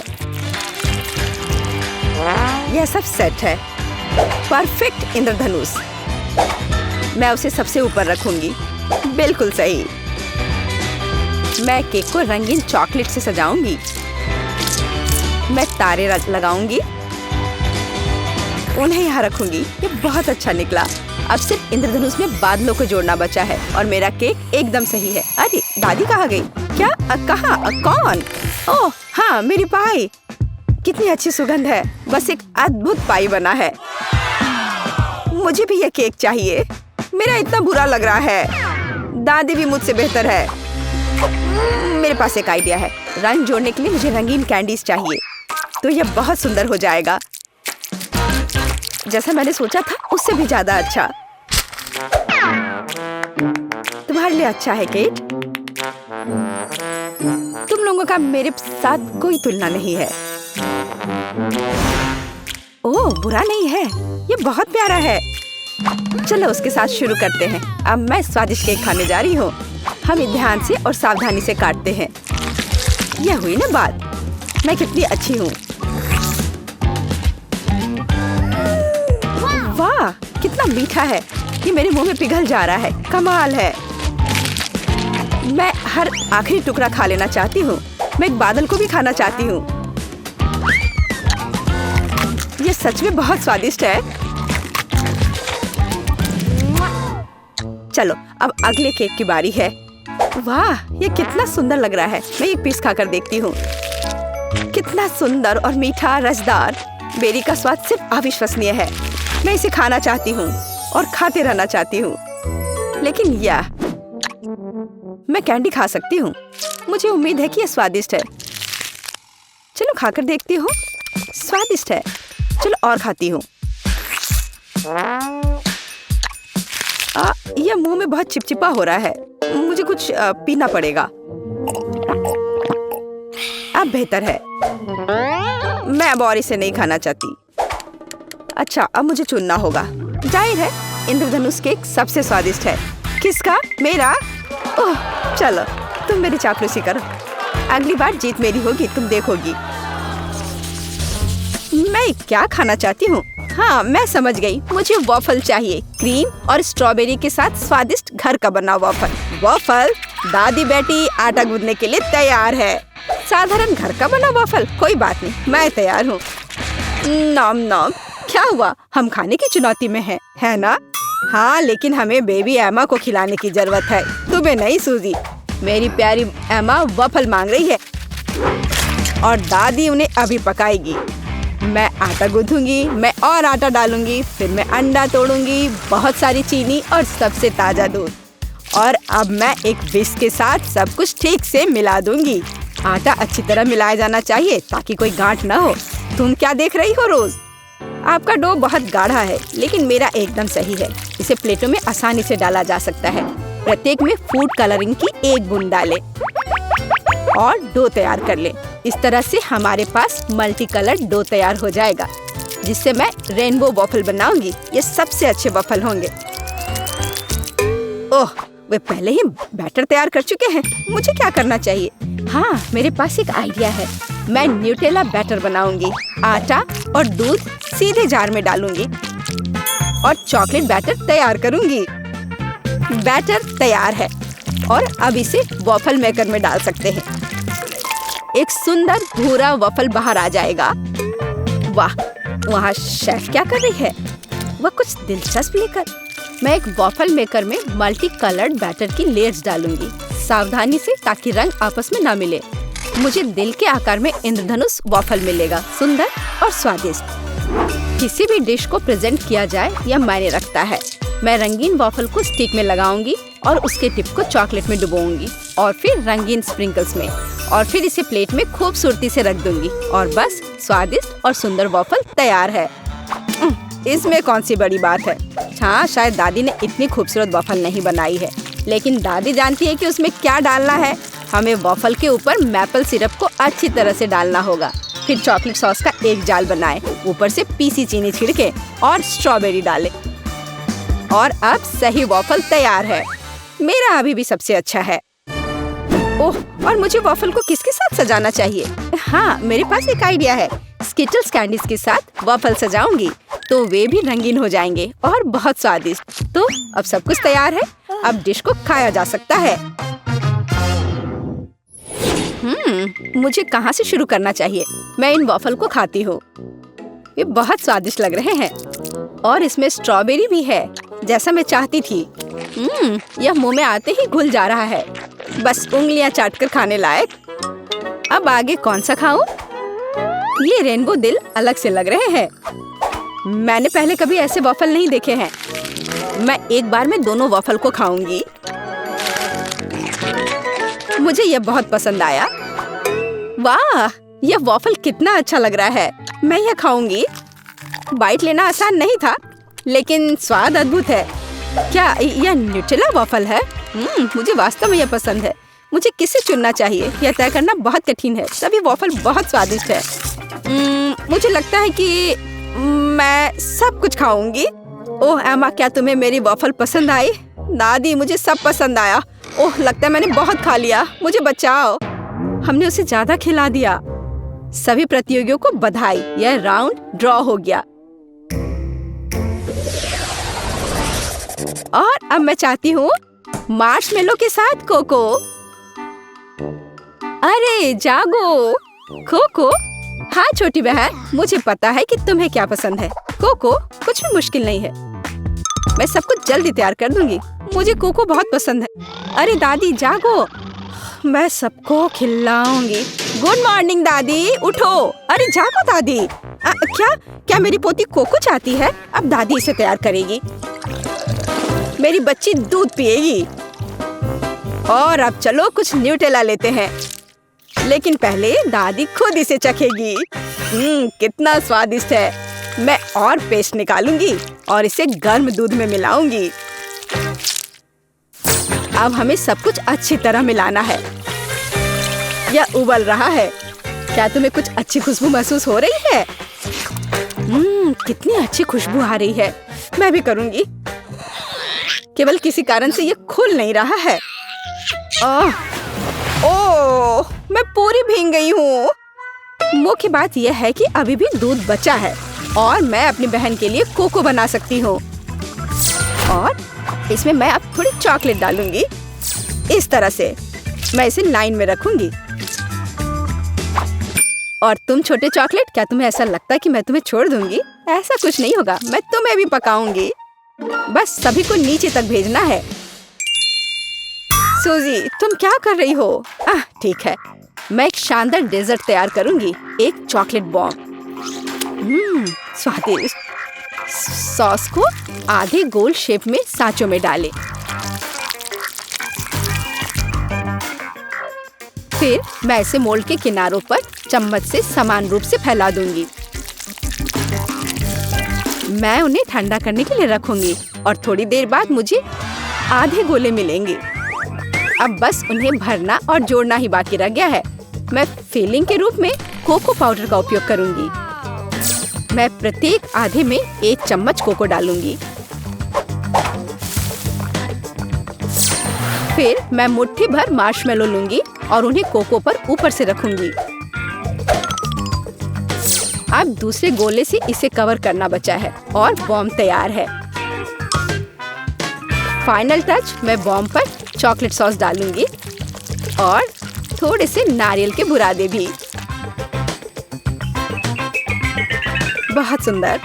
यह सब सेट है। परफेक्ट इंद्रधनुष। मैं उसे सबसे ऊपर रखूंगी। बिल्कुल सही। मैं केक को रंगीन चॉकलेट से सजाऊंगी। मैं तारे लगाऊंगी, उन्हें यहाँ रखूंगी। ये बहुत अच्छा निकला। अब सिर्फ इंद्रधनुष में बादलों को जोड़ना बचा है और मेरा केक एकदम सही है। अरे, दादी कहाँ गई? क्या? कहाँ? कौन? ओह हाँ, मेरी पाई। कितनी अच्छी सुगंध है। बस एक अद्भुत पाई बना है। मुझे भी ये केक चाहिए। मेरा इतना बुरा लग रहा है। दादी भी मुझसे बेहतर है। मेरे पास एक आइडिया है। रंग जोड़ने के लिए मुझे रंगीन कैंडीज चाहिए। तो यह बहुत सुंदर हो जाएगा। जैसा मैंने सोचा था उससे भी ज्यादा अच्छा। तुम्हारे लिए अच्छा है केट। तुम लोगों का मेरे साथ कोई तुलना नहीं है। ओह, बुरा नहीं है। ये बहुत प्यारा है। चलो उसके साथ शुरू करते हैं। अब मैं स्वादिष्ट केक खाने जा रही हूँ। हम ध्यान से और सावधानी से काटते हैं। यह हुई ना बात। मैं कितनी अच्छी हूँ। वाह, कितना मीठा है। ये मेरे मुंह में पिघल जा रहा है। कमाल है। मैं हर आखिरी टुकड़ा खा लेना चाहती हूँ। मैं एक बादल को भी खाना चाहती हूँ। ये सच में बहुत स्वादिष्ट है। चलो अब अगले केक की बारी है। वाह, ये कितना सुंदर लग रहा है। मैं एक पीस खाकर देखती हूँ। कितना सुंदर और मीठा, रसदार। बेरी का स्वाद सिर्फ अविश्वसनीय है। मैं इसे खाना चाहती हूँ और खाते रहना चाहती हूँ। लेकिन यह, मैं कैंडी खा सकती हूँ। मुझे उम्मीद है कि यह स्वादिष्ट है। चलो खाकर देखती हूँ। स्वादिष्ट है। चलो और खाती हूँ। यह मुंह में बहुत चिपचिपा हो रहा है। मुझे कुछ पीना पड़ेगा। अब बेहतर है। मैं अब और इसे नहीं खाना चाहती। अच्छा, अब मुझे चुनना होगा। जाहिर है इंद्रधनुष केक सबसे स्वादिष्ट है। किसका? मेरा? ओह, चलो तुम मेरी चापलूसी करो। अगली बार जीत मेरी होगी, तुम देखोगी। मैं क्या खाना चाहती हूँ? हाँ, मैं समझ गई। मुझे वॉफल चाहिए। क्रीम और स्ट्रॉबेरी के साथ स्वादिष्ट घर का बना वॉफल। वॉफल? दादी बेटी आटा गूंदने के लिए तैयार है। साधारण घर का बना वॉफल? कोई बात नहीं, मैं तैयार हूँ। नॉम नॉम। क्या हुआ? हम खाने की चुनौती में हैं, है ना? हाँ, लेकिन हमें बेबी एमा को खिलाने की जरूरत है। तुम्हें नहीं सूजी। मेरी प्यारी एमा वॉफल मांग रही है और दादी उन्हें अभी पकाएगी। मैं आटा गूंथूंगी, मैं और आटा डालूंगी, फिर मैं अंडा तोड़ूंगी, बहुत सारी चीनी और सबसे ताजा दूध। और अब मैं एक विस्क के साथ सब कुछ ठीक से मिला दूंगी। आटा अच्छी तरह मिलाया जाना चाहिए ताकि कोई गांठ न हो। तुम क्या देख रही हो रोज? आपका डो बहुत गाढ़ा है, लेकिन मेरा एकदम सही है। इसे प्लेटों में आसानी से डाला जा सकता है। प्रत्येक में फूड कलरिंग की एक बूंद डालें और डो तैयार कर लें। इस तरह से हमारे पास मल्टी कलर डो तैयार हो जाएगा, जिससे मैं रेनबो वॉफल बनाऊंगी। ये सबसे अच्छे वॉफल होंगे। ओह, वे पहले ही बैटर तैयार कर चुके हैं। मुझे क्या करना चाहिए? हाँ, मेरे पास एक आइडिया है। मैं न्यूटेला बैटर बनाऊंगी। आटा और दूध सीधे जार में डालूंगी और चॉकलेट बैटर तैयार करूंगी। बैटर तैयार है और अब इसे वॉफल मेकर में डाल सकते हैं। एक सुंदर भूरा वॉफल बाहर आ जाएगा। वाह, वहाँ शेफ क्या कर रही है? वह कुछ दिलचस्प लेकर। मैं एक वॉफल मेकर में मल्टी कलर्ड बैटर की लेयर्स डालूंगी, सावधानी से, ताकि रंग आपस में ना मिले। मुझे दिल के आकार में इंद्रधनुष वॉफल मिलेगा, सुंदर और स्वादिष्ट। किसी भी डिश को प्रेजेंट किया जाए यह मायने रखता है। मैं रंगीन वॉफल को स्टिक में लगाऊंगी और उसके टिप को चॉकलेट में डुबोऊंगी और फिर रंगीन स्प्रिंकल्स में, और फिर इसे प्लेट में खूबसूरती से रख दूंगी और बस स्वादिष्ट और सुंदर वॉफल तैयार है। इसमें कौन सी बड़ी बात है? हाँ, शायद दादी ने इतनी खूबसूरत वॉफल नहीं बनाई है, लेकिन दादी जानती है कि उसमें क्या डालना है। हमें वॉफल के ऊपर मैपल सिरप को अच्छी तरह से डालना होगा। फिर चॉकलेट सॉस का एक जाल बनाएं, ऊपर से पीसी चीनी छिड़के और स्ट्रॉबेरी डालें। और अब सही वॉफल तैयार है। मेरा अभी भी सबसे अच्छा है। ओह, और मुझे वॉफल को किसके साथ सजाना चाहिए? हाँ, मेरे पास एक आइडिया है। स्किटल्स कैंडीज के साथ वॉफल सजाऊंगी तो वे भी रंगीन हो जाएंगे और बहुत स्वादिष्ट। तो अब सब कुछ तैयार है। अब डिश को खाया जा सकता है। मुझे कहाँ से शुरू करना चाहिए? मैं इन वॉफल को खाती हूँ। ये बहुत स्वादिष्ट लग रहे हैं और इसमें स्ट्रॉबेरी भी है, जैसा मैं चाहती थी। यह मुंह में आते ही घुल जा रहा है, बस उंगलियां चाटकर खाने लायक। अब आगे कौन सा खाऊं? ये रेनबो दिल अलग से लग रहे हैं। मैंने पहले कभी ऐसे वॉफल नहीं देखे हैं। मैं एक बार में दोनों वॉफल को खाऊंगी। मुझे यह बहुत पसंद आया। वाह, यह वॉफल कितना अच्छा लग रहा है। मैं यह खाऊंगी। बाइट लेना आसान नहीं था, लेकिन स्वाद अद्भुत है। क्या यह न्यूटेला वॉफल है? मुझे वास्तव में यह पसंद है। मुझे किसे चुनना चाहिए, यह तय करना बहुत कठिन है। सभी वॉफल बहुत स्वादिष्ट है। मुझे लगता है कि मैं सब कुछ खाऊंगी। ओह एमा, क्या तुम्हें मेरी वॉफल पसंद आई? दादी, मुझे सब पसंद आया। ओह, लगता है मैंने बहुत खा लिया। मुझे बचाओ। हमने उसे ज्यादा खिला दिया। सभी प्रतियोगियों को बधाई। यह राउंड ड्रॉ हो गया। और अब मैं चाहती हूँ मार्शमेलो के साथ कोको। अरे जागो कोको। हाँ छोटी बहन, मुझे पता है कि तुम्हें क्या पसंद है। कोको कुछ भी मुश्किल नहीं है। मैं सब कुछ जल्दी तैयार कर दूंगी। मुझे कोको बहुत पसंद है। अरे दादी जागो, मैं सबको खिलाऊंगी। गुड मॉर्निंग दादी, उठो। अरे जागो दादी। क्या मेरी पोती कोको चाहती है? अब दादी इसे तैयार करेगी। मेरी बच्ची दूध पिएगी। और अब चलो कुछ न्यूटेला लेते हैं, लेकिन पहले दादी खुद इसे चखेगी। कितना स्वादिष्ट है। मैं और पेस्ट निकालूंगी और इसे गर्म दूध में मिलाऊंगी। अब हमें सब कुछ अच्छी तरह मिलाना है। यह उबल रहा है। क्या तुम्हें कुछ अच्छी खुशबू महसूस हो रही है? कितनी अच्छी खुशबू आ रही है। मैं भी करूंगी। केवल किसी कारण से यह खुल नहीं रहा है। ओह, मैं पूरी भीग गई हूँ। मुख्य बात यह है कि अभी भी दूध बचा है और मैं अपनी बहन के लिए कोको बना सकती हूँ। और इसमें मैं अब थोड़ी चॉकलेट डालूंगी। इस तरह से मैं इसे लाइन में रखूंगी। और तुम छोटे चॉकलेट, क्या तुम्हें ऐसा लगता है कि मैं तुम्हें छोड़ दूंगी? ऐसा कुछ नहीं होगा। मैं तुम्हें भी पकाऊंगी। बस सभी को नीचे तक भेजना है। सूजी, तुम क्या कर रही हो? ठीक है, मैं एक शानदार डेजर्ट तैयार करूंगी। एक चॉकलेट बॉम्ब। स्वादिष्ट। सॉस को आधे गोल शेप में सांचों में डालें। फिर मैं इसे मोल्ड के किनारों पर चम्मच से समान रूप से फैला दूंगी। मैं उन्हें ठंडा करने के लिए रखूंगी और थोड़ी देर बाद मुझे आधे गोले मिलेंगे। अब बस उन्हें भरना और जोड़ना ही बाकी रह गया है। मैं फिलिंग के रूप में कोको पाउडर का उपयोग करूंगी। मैं प्रत्येक आधे में 1 चम्मच कोको डालूंगी। फिर मैं मुट्ठी भर मार्शमेलो लूंगी और उन्हें कोको पर ऊपर से रखूंगी। अब दूसरे गोले से इसे कवर करना बचा है और बॉम्ब तैयार है। फाइनल टच, मैं बॉम्ब पर चॉकलेट सॉस डालूंगी और थोड़े से नारियल के बुरादे भी। बहुत सुंदर।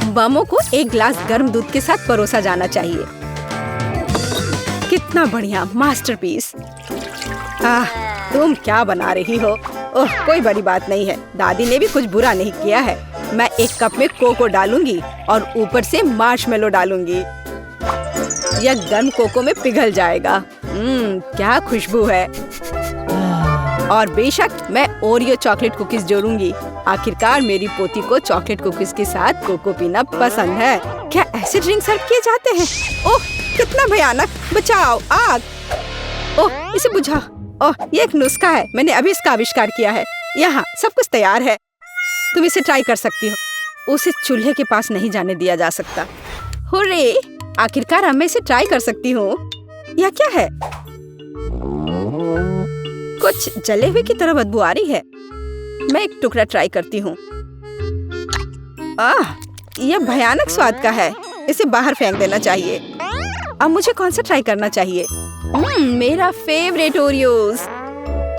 बमों को एक ग्लास गर्म दूध के साथ परोसा जाना चाहिए। कितना बढ़िया मास्टरपीस। तुम क्या बना रही हो? ओह, कोई बड़ी बात नहीं है। दादी ने भी कुछ बुरा नहीं किया है। मैं 1 कप में कोको डालूंगी और ऊपर से मार्शमेलो डालूंगी। यह गर्म कोको में पिघल जाएगा। क्या खुशबू है। और बेशक मैं ओरियो चॉकलेट कुकीज जोड़ूंगी। आखिरकार मेरी पोती को चॉकलेट कुकीज के साथ कोको पीना पसंद है। क्या ऐसे ड्रिंक सर्व किए जाते हैं? ओह, कितना भयानक। बचाओ, आग। ओह, इसे बुझा। ओह, ये एक नुस्खा है। मैंने अभी इसका आविष्कार किया है। यहाँ सब कुछ तैयार है। तुम इसे ट्राई कर सकती हो। उसे चूल्हे के पास नहीं जाने दिया जा सकता। हुर्रे! आखिरकार अब मैं इसे ट्राई कर सकती हूँ। यह क्या है? कुछ जले हुए की तरह बदबू आ रही है। मैं एक टुकड़ा ट्राई करती हूँ। यह भयानक स्वाद का है। इसे बाहर फेंक देना चाहिए। अब मुझे कौन सा ट्राई करना चाहिए? मेरा फेवरेट ओरियोज।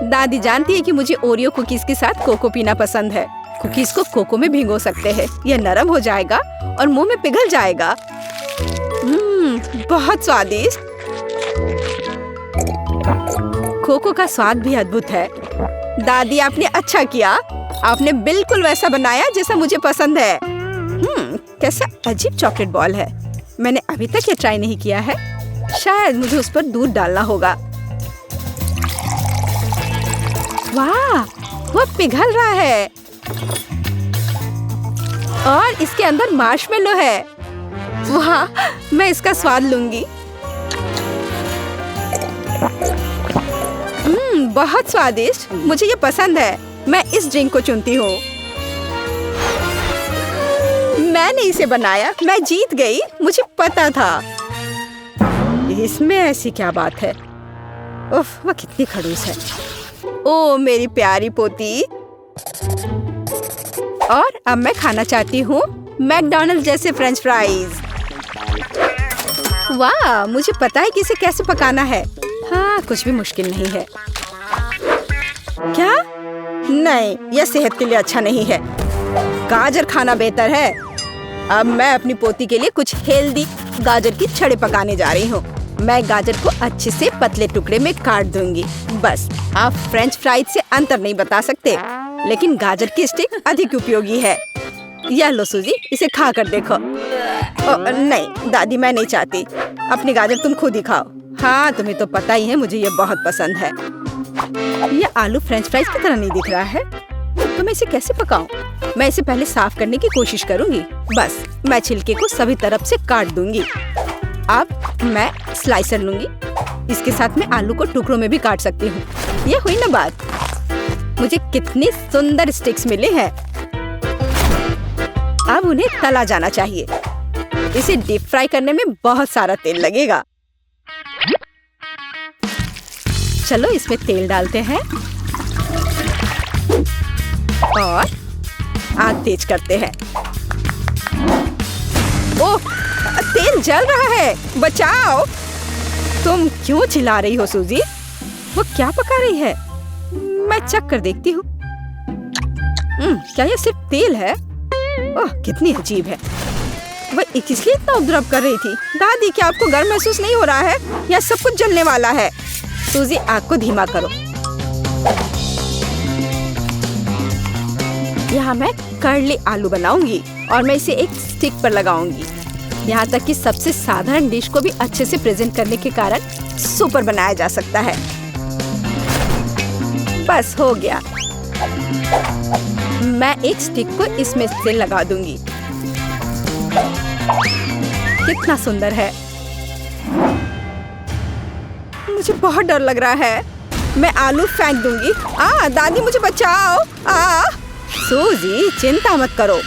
दादी जानती है कि मुझे ओरियो कुकीज के साथ कोको पीना पसंद है। कुकीज को कोको में भिगो सकते हैं। यह नरम हो जाएगा और मुंह में पिघल जाएगा। बहुत स्वादिष्ट। कोको का स्वाद भी अद्भुत है। दादी, आपने अच्छा किया। आपने बिल्कुल वैसा बनाया जैसा मुझे पसंद है। कैसा अजीब चॉकलेट बॉल है। मैंने अभी तक ये ट्राई नहीं किया है। शायद मुझे उस पर दूध डालना होगा। वाह, वो पिघल रहा है और इसके अंदर मार्शमेलो है। वाह, मैं इसका स्वाद लूंगी। बहुत स्वादिष्ट। मुझे ये पसंद है। मैं इस ड्रिंक को चुनती हूँ। मैंने इसे बनाया। मैं जीत गई। मुझे पता था। इसमें ऐसी क्या बात है? उफ, वो कितनी खड़ूस है। ओ मेरी प्यारी पोती। और अब मैं खाना चाहती हूँ मैकडॉनल्ड्स जैसे फ्रेंच फ्राइज। वाह, मुझे पता है कि इसे कैसे पकाना है। हाँ, कुछ भी मुश्किल नहीं है। क्या? नहीं, यह सेहत के लिए अच्छा नहीं है। गाजर खाना बेहतर है। अब मैं अपनी पोती के लिए कुछ हेल्दी गाजर की छड़े पकाने जा रही हूँ। मैं गाजर को अच्छे से पतले टुकड़े में काट दूंगी। बस, आप फ्रेंच फ्राइज से अंतर नहीं बता सकते, लेकिन गाजर की स्टिक अधिक उपयोगी है। यह लो सूजी, इसे खा कर देखो। नहीं दादी, मैं नहीं चाहती। अपनी गाजर तुम खुद ही खाओ। हाँ, तुम्हें तो पता ही है मुझे ये बहुत पसंद है। यह आलू फ्रेंच फ्राइज की तरह नहीं दिख रहा है, तो मैं इसे कैसे पकाऊं? मैं इसे पहले साफ करने की कोशिश करूंगी। बस, मैं छिलके को सभी तरफ से काट दूंगी। अब मैं स्लाइसर लूंगी। इसके साथ मैं आलू को टुकड़ों में भी काट सकती हूँ। ये हुई ना बात। मुझे कितनी सुंदर स्टिक्स मिले हैं। अब उन्हें तला जाना चाहिए। इसे डीप फ्राई करने में बहुत सारा तेल लगेगा। चलो इसमें तेल डालते हैं और आग तेज करते हैं। ओह, तेल जल रहा है। बचाओ। तुम क्यों चिल्ला रही हो सूजी? वो क्या पका रही है? मैं चख कर देखती हूँ। क्या ये सिर्फ तेल है? ओह, कितनी अजीब है। वह किस लिए इतना उपद्रव कर रही थी? दादी, क्या आपको गर्म महसूस नहीं हो रहा है? या सब कुछ जलने वाला है? सूजी, आग को धीमा करो। यहाँ मैं कर्ली आलू बनाऊंगी और मैं इसे एक स्टिक पर लगाऊंगी। यहाँ तक कि सबसे साधारण डिश को भी अच्छे से प्रेजेंट करने के कारण सुपर बनाया जा सकता है। बस हो गया। मैं एक स्टिक को इसमें से लगा दूंगी। कितना सुंदर है। मुझे बहुत डर लग रहा है। मैं आलू फेंक दूंगी। दादी मुझे बचाओ। सूजी चिंता मत करो,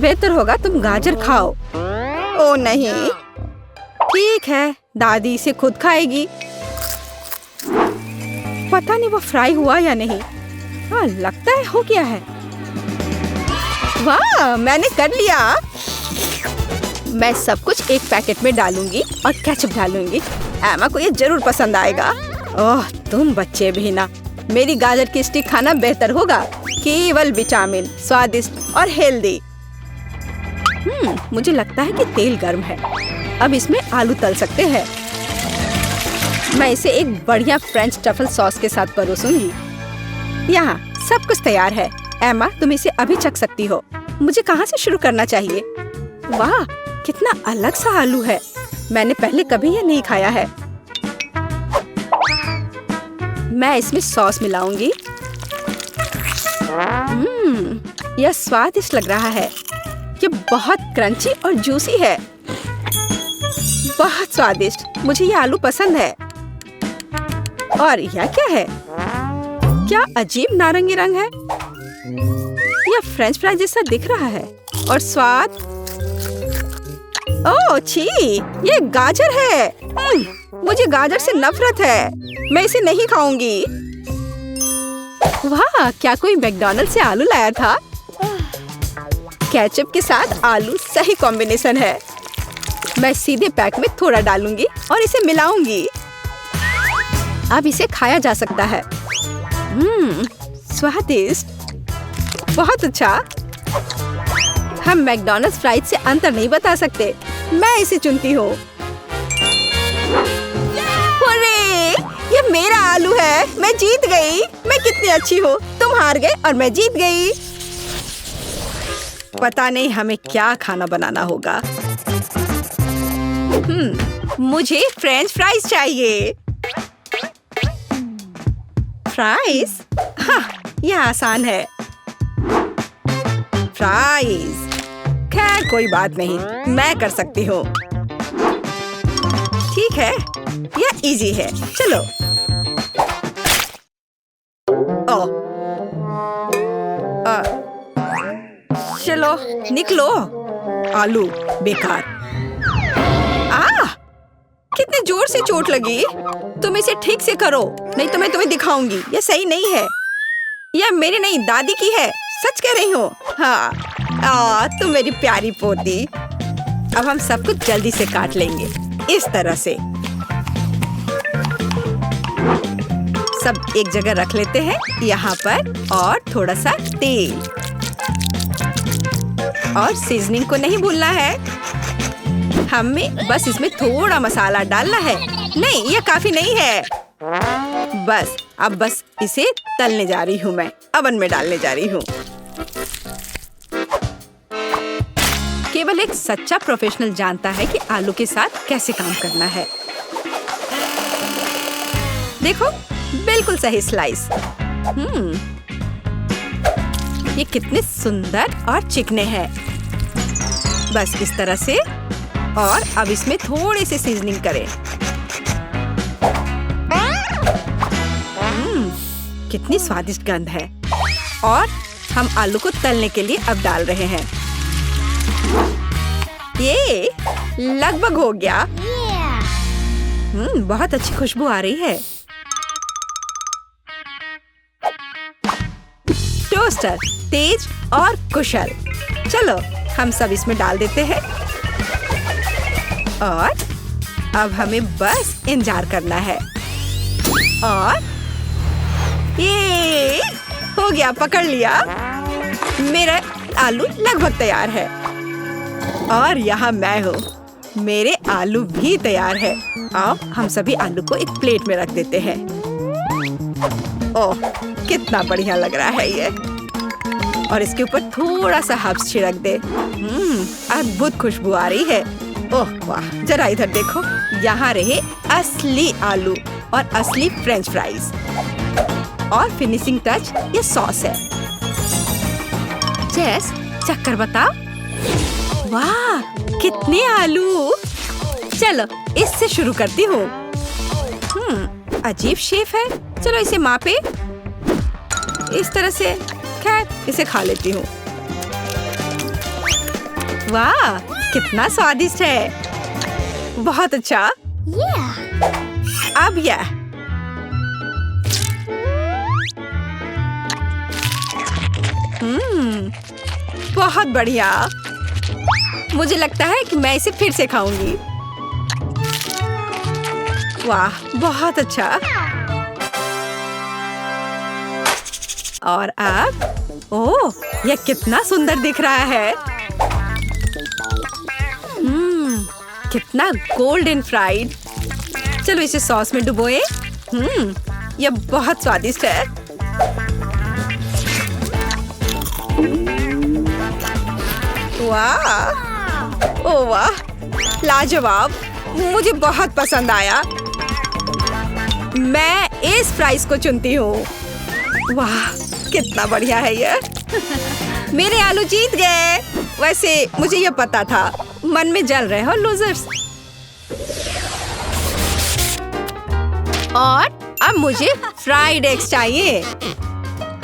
बेहतर होगा तुम गाजर खाओ। ओ नहीं, ठीक है, दादी इसे खुद खाएगी। पता नहीं वो फ्राई हुआ या नहीं। लगता है हो गया है। वाह, मैंने कर लिया। मैं सब कुछ एक पैकेट में डालूंगी और केचप डालूंगी। एमा को ये जरूर पसंद आएगा। ओह, तुम बच्चे भी ना। मेरी गाजर की स्टिक खाना बेहतर होगा। केवल विटामिन, स्वादिष्ट और हेल्दी। मुझे लगता है कि तेल गर्म है। अब इसमें आलू तल सकते हैं। मैं इसे एक बढ़िया फ्रेंच ट्रफल सॉस के साथ परोसूंगी। यहाँ सब कुछ तैयार है। एमा, तुम इसे अभी चख सकती हो। मुझे कहाँ से शुरू करना चाहिए? वाह, कितना अलग सा आलू है। मैंने पहले कभी ये नहीं खाया है। मैं इसमें सॉस मिलाऊंगी। यह स्वादिष्ट लग रहा है। ये बहुत क्रंची और जूसी है। बहुत स्वादिष्ट। मुझे ये आलू पसंद है। और यह क्या है? क्या अजीब नारंगी रंग है। यह फ्रेंच फ्राई जैसा दिख रहा है। और स्वाद, ओह छी, ये गाजर है। मुझे गाजर से नफरत है। मैं इसे नहीं खाऊंगी। वाह, क्या कोई मैकडॉनल्ड से आलू लाया था? केचप के साथ आलू सही कॉम्बिनेशन है। मैं सीधे पैक में थोड़ा डालूंगी और इसे मिलाऊंगी। अब इसे खाया जा सकता है। स्वादिष्ट, बहुत अच्छा। हम मैकडॉनल्ड्स फ्राइज से अंतर नहीं बता सकते। मैं इसे चुनती हूँ। अरे, ये मेरा आलू है। मैं जीत गई। मैं कितनी अच्छी हूँ। तुम हार गए और मैं जीत गई। पता नहीं हमें क्या खाना बनाना होगा। मुझे फ्रेंच फ्राइज चाहिए। फ्राइज? हाँ, यह आसान है। फ्राइज, खैर कोई बात नहीं, मैं कर सकती हूँ। ठीक है, यह इजी है। चलो। चलो निकलो। आलू बेकार। कितने जोर से चोट लगी। तुम इसे ठीक से करो, नहीं तो मैं तुम्हें दिखाऊंगी। यह सही नहीं है। यह मेरी नहीं, दादी की है। सच कह रही हूँ। हाँ, तुम मेरी प्यारी पोती। अब हम सब कुछ जल्दी से काट लेंगे, इस तरह से। सब एक जगह रख लेते हैं यहाँ पर। और थोड़ा सा तेल और सीजनिंग को नहीं भूलना है। हमें बस इसमें थोड़ा मसाला डालना है। नहीं, यह काफी नहीं है। अब बस इसे तलने जा रही हूँ। मैं अवन में डालने जा रही हूँ। केवल एक सच्चा प्रोफेशनल जानता है कि आलू के साथ कैसे काम करना है। देखो, बिल्कुल सही स्लाइस। ये कितने सुंदर और चिकने हैं। बस इस तरह से। और अब इसमें थोड़ी सी सीजनिंग करें। कितनी स्वादिष्ट गंध है। और हम आलू को तलने के लिए अब डाल रहे हैं। ये लगभग हो गया। बहुत अच्छी खुशबू आ रही है। टोस्टर तेज और कुशल। चलो हम सब इसमें डाल देते हैं। और अब हमें बस इंतजार करना है। और ये हो गया, पकड़ लिया। मेरा आलू लगभग तैयार है। और यहाँ मैं हूँ। मेरे आलू भी तैयार है। अब हम सभी आलू को एक प्लेट में रख देते हैं। ओह, कितना बढ़िया लग रहा है ये। और इसके ऊपर थोड़ा सा हर्ब्स छिड़क दे। अद्भुत खुशबू आ रही है। ओह वाह, जरा इधर देखो। यहाँ रहे असली आलू और असली फ्रेंच फ्राइज। और फिनिशिंग टच ये सॉस है। जेस, चक्कर बता। वाह, कितने आलू। चलो इससे शुरू करती हूँ। अजीब शेप है। चलो इसे मापे। इस तरह से। खैर, इसे खा लेती हूँ। वाह, कितना स्वादिष्ट है। बहुत अच्छा। अब यह बहुत बढ़िया। मुझे लगता है कि मैं इसे फिर से खाऊंगी। वाह, बहुत अच्छा। और अब ओह, यह कितना सुंदर दिख रहा है। कितना गोल्डन फ्राइड। चलो इसे सॉस में डुबोए। यह बहुत स्वादिष्ट है। वाह, ओह वाह, लाजवाब। मुझे बहुत पसंद आया। मैं इस प्राइस को चुनती हूँ। वाह, कितना बढ़िया है यह। मेरे आलू जीत गए। वैसे मुझे यह पता था। मन में जल रहे हो लूजर्स। और अब मुझे फ्राइड एग्स चाहिए।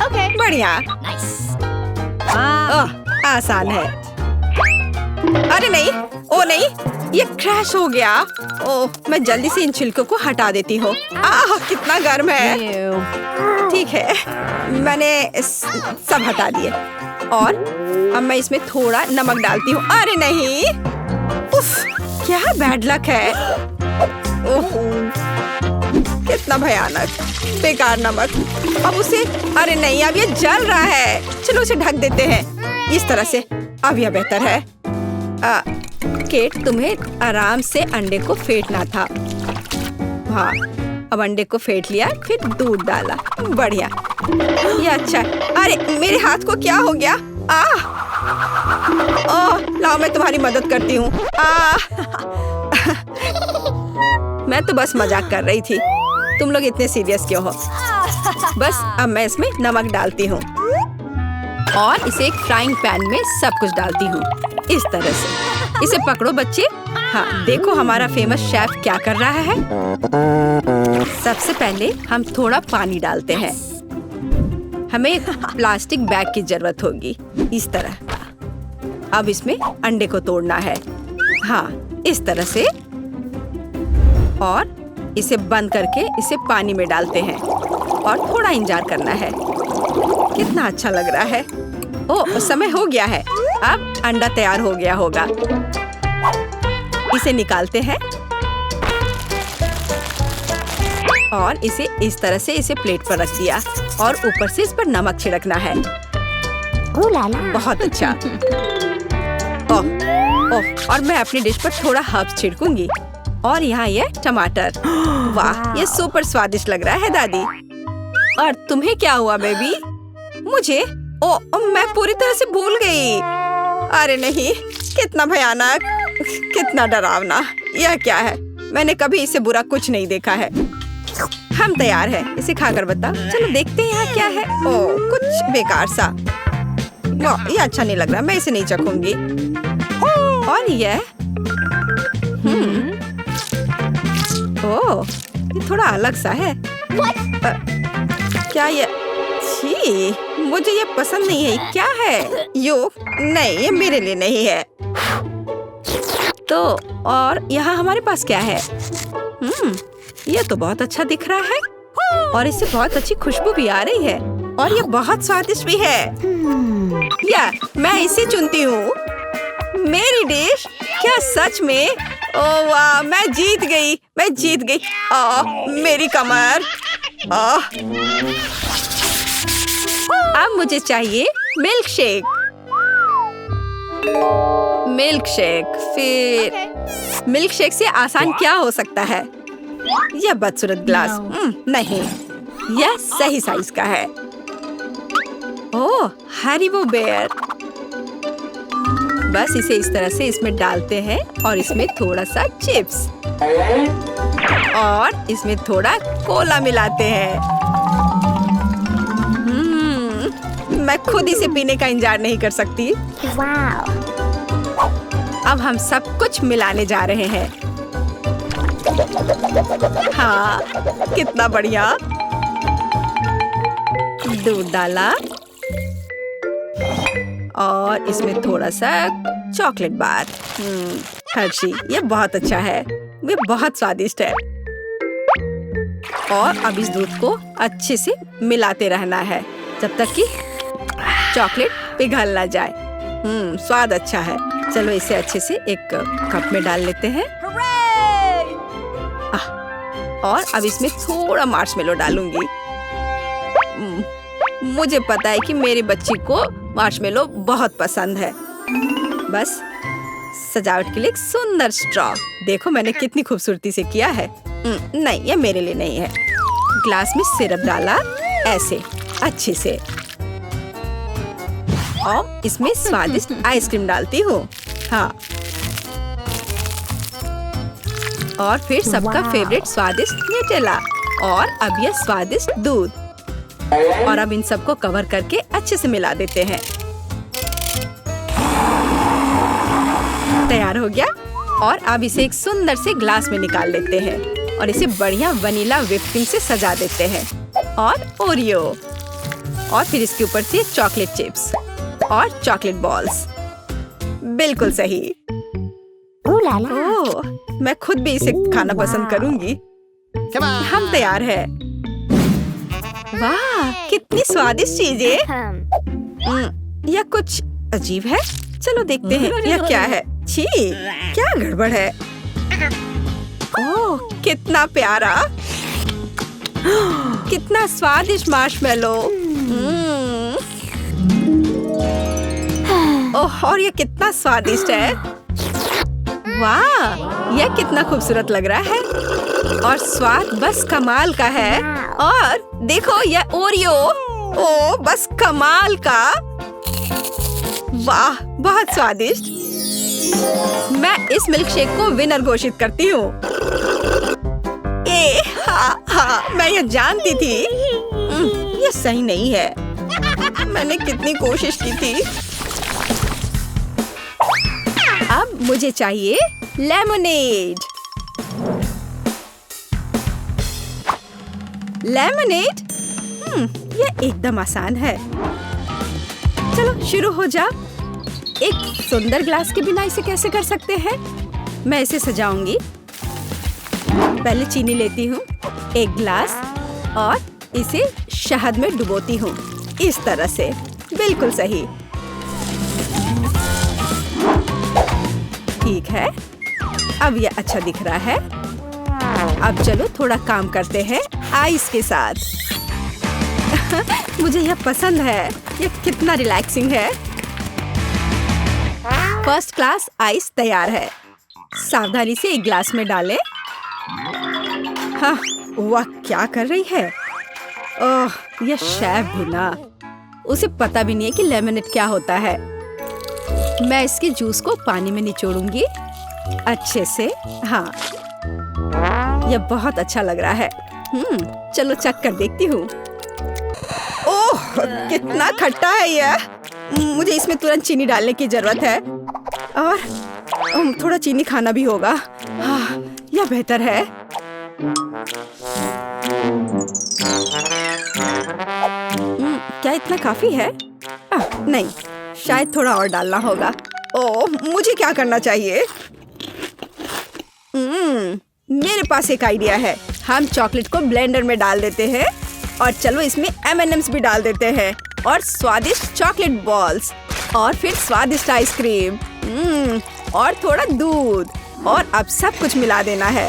बढ़िया। ओह, आसान है। अरे नहीं, ओ नहीं, ये क्रैश हो गया। ओह, मैं जल्दी से इन छिलकों को हटा देती हूँ। कितना गर्म है। ठीक है, मैंने सब हटा दिए। और अब मैं इसमें थोड़ा नमक डालती हूँ। अरे नहीं, उफ, क्या बैड लक है। ओह, कितना भयानक, बेकार नमक। अब उसे, अरे नहीं, अब ये जल रहा है। चलो उसे ढक देते हैं इस तरह से। अब यह बेहतर है। केट, तुम्हें आराम से अंडे को फेंटना था। हाँ, अब अंडे को फेंट लिया, फिर दूध डाला। बढ़िया, ये अच्छा है। अरे मेरे हाथ को क्या हो गया? ओह, लाओ मैं तुम्हारी मदद करती हूँ। मैं तो बस मजाक कर रही थी। तुम लोग इतने सीरियस क्यों हो? बस अब मैं इसमें नमक डालती हूँ और इसे एक फ्राइंग पैन में सब कुछ डालती हूँ इस तरह से। इसे पकड़ो बच्चे। हाँ, देखो हमारा फेमस शेफ क्या कर रहा है। सबसे पहले हम थोड़ा पानी डालते हैं। हमें एक प्लास्टिक बैग की जरूरत होगी, इस तरह का। अब इसमें अंडे को तोड़ना है। हाँ, इस तरह से। और इसे बंद करके इसे पानी में डालते हैं और थोड़ा इंतजार करना है। कितना अच्छा लग रहा है। ओह, समय हो गया है। अब अंडा तैयार हो गया होगा। इसे निकालते हैं और इसे इस तरह से इसे प्लेट पर रख दिया और ऊपर से इस पर नमक छिड़कना है। बहुत अच्छा। ओह, और मैं अपनी डिश पर थोड़ा हर्ब्स छिड़कूंगी। और यहाँ ये टमाटर। वाह, ये सुपर स्वादिष्ट लग रहा है दादी। और तुम्हें क्या हुआ बेबी? मुझे? मैं पूरी तरह से भूल गई। अरे नहीं, कितना भयानक, कितना डरावना। यह क्या है? मैंने कभी इससे बुरा कुछ नहीं देखा है। हम तैयार हैं। इसे खाकर बता। चलो देखते हैं यहाँ क्या है। ओह, कुछ बेकार सा। वाह, ये अच्छा नहीं लग रहा। मैं इसे नहीं चखूंगी। और यह ओह, ये थोड़ा अलग सा है। क्या ये? छी, मुझे ये पसंद नहीं है। क्या है? नहीं, ये मेरे लिए नहीं है। तो और यहाँ हमारे पास क्या है? ये तो बहुत अच्छा दिख रहा है और इससे बहुत अच्छी खुशबू भी आ रही है और ये बहुत स्वादिष्ट भी है। या मैं इसे चुनती हूँ। मेरी डिश। क्या सच में? ओह वाह, मैं जीत गई। मैं जीत गई। मेरी कमर। अब मुझे चाहिए मिल्क शेक। Milk shake. फिर मिल्क शेक से आसान क्या हो सकता है? यह बदसूरत ग्लास। नहीं, यह सही साइज का है। ओह, हरीबो बेयर। बस इसे इस तरह से इसमें डालते हैं और इसमें थोड़ा सा चिप्स और इसमें थोड़ा कोला मिलाते हैं। मैं खुद इसे पीने का इंतजार नहीं कर सकती। अब हम सब कुछ मिलाने जा रहे हैं। हाँ, कितना बढ़िया। दूध डाला और इसमें थोड़ा सा चॉकलेट बार। हर्शी, ये बहुत अच्छा है, ये बहुत स्वादिष्ट है। और अब इस दूध को अच्छे से मिलाते रहना है जब तक कि चॉकलेट पिघल ना जाए। स्वाद अच्छा है। चलो इसे अच्छे से एक कप में डाल लेते हैं। और अब इसमें थोड़ा मार्शमेलो डालूंगी। मुझे पता है कि मेरी बच्ची को मार्शमेलो बहुत पसंद है। बस सजावट के लिए एक सुंदर स्ट्रॉ। देखो मैंने कितनी खूबसूरती से किया है। नहीं, ये मेरे लिए नहीं है। ग्लास में सिरप डाला ऐसे अच्छे से, और इसमें स्वादिष्ट आइसक्रीम डालती हूँ। हाँ, और फिर सबका फेवरेट स्वादिष्ट न्यूटेला, और अब यह स्वादिष्ट दूध। और अब इन सबको कवर करके अच्छे से मिला देते हैं। तैयार हो गया। और अब इसे एक सुंदर से ग्लास में निकाल लेते हैं और इसे बढ़िया वनीला व्हिप क्रीम से सजा देते हैं, और ओरियो, और फिर इसके ऊपर से चॉकलेट चिप्स और चॉकलेट बॉल्स। बिल्कुल सही। ओह, मैं खुद भी इसे खाना पसंद करूंगी। हम तैयार हैं। वाह, कितनी स्वादिष्ट चीजें। यह कुछ अजीब है। चलो देखते हैं यह क्या है। छी, क्या गड़बड़ है। ओह, कितना प्यारा, कितना स्वादिष्ट मार्शमेलो। ओह, और यह कितना स्वादिष्ट है। वाह, यह कितना खूबसूरत लग रहा है, और स्वाद बस कमाल का है। और देखो यह ओरियो, ओह बस कमाल का। वाह, बहुत स्वादिष्ट। मैं इस मिल्कशेक को विनर घोषित करती हूँ। हाँ, मैं यह जानती थी। यह सही नहीं है। मैंने कितनी कोशिश की थी। अब मुझे चाहिए लेमोनेड। लेमोनेड? यह एकदम आसान है। चलो शुरू हो जा। एक सुंदर ग्लास के बिना इसे कैसे कर सकते हैं? मैं इसे सजाऊंगी। पहले चीनी लेती हूँ, एक ग्लास, और इसे शहद में डुबोती हूँ इस तरह से। बिल्कुल सही। ठीक है, अब यह अच्छा दिख रहा है। अब चलो थोड़ा काम करते हैं आइस के साथ। मुझे यह पसंद है। यह कितना रिलैक्सिंग है। फर्स्ट क्लास आइस तैयार है। सावधानी से एक ग्लास में डालें। हाँ, वह क्या कर रही है। ओह, यह शेफ भी ना, उसे पता भी नहीं है कि लेमनेड क्या होता है। मैं इसके जूस को पानी में निचोड़ूंगी अच्छे से। हाँ, यह बहुत अच्छा लग रहा है। चलो चख कर देखती हूँ। ओह, कितना खट्टा है यह। मुझे इसमें तुरंत चीनी डालने की जरूरत है, और थोड़ा चीनी खाना भी होगा। हाँ, यह बेहतर है। क्या इतना काफी है? नहीं, शायद थोड़ा और डालना होगा। ओह, मुझे क्या करना चाहिए? मेरे पास एक आइडिया है। हम चॉकलेट को ब्लेंडर में डाल देते हैं, और चलो इसमें M&M's भी डाल देते हैं, और स्वादिष्ट चॉकलेट बॉल्स, और फिर स्वादिष्ट आइसक्रीम, और थोड़ा दूध, और अब सब कुछ मिला देना है।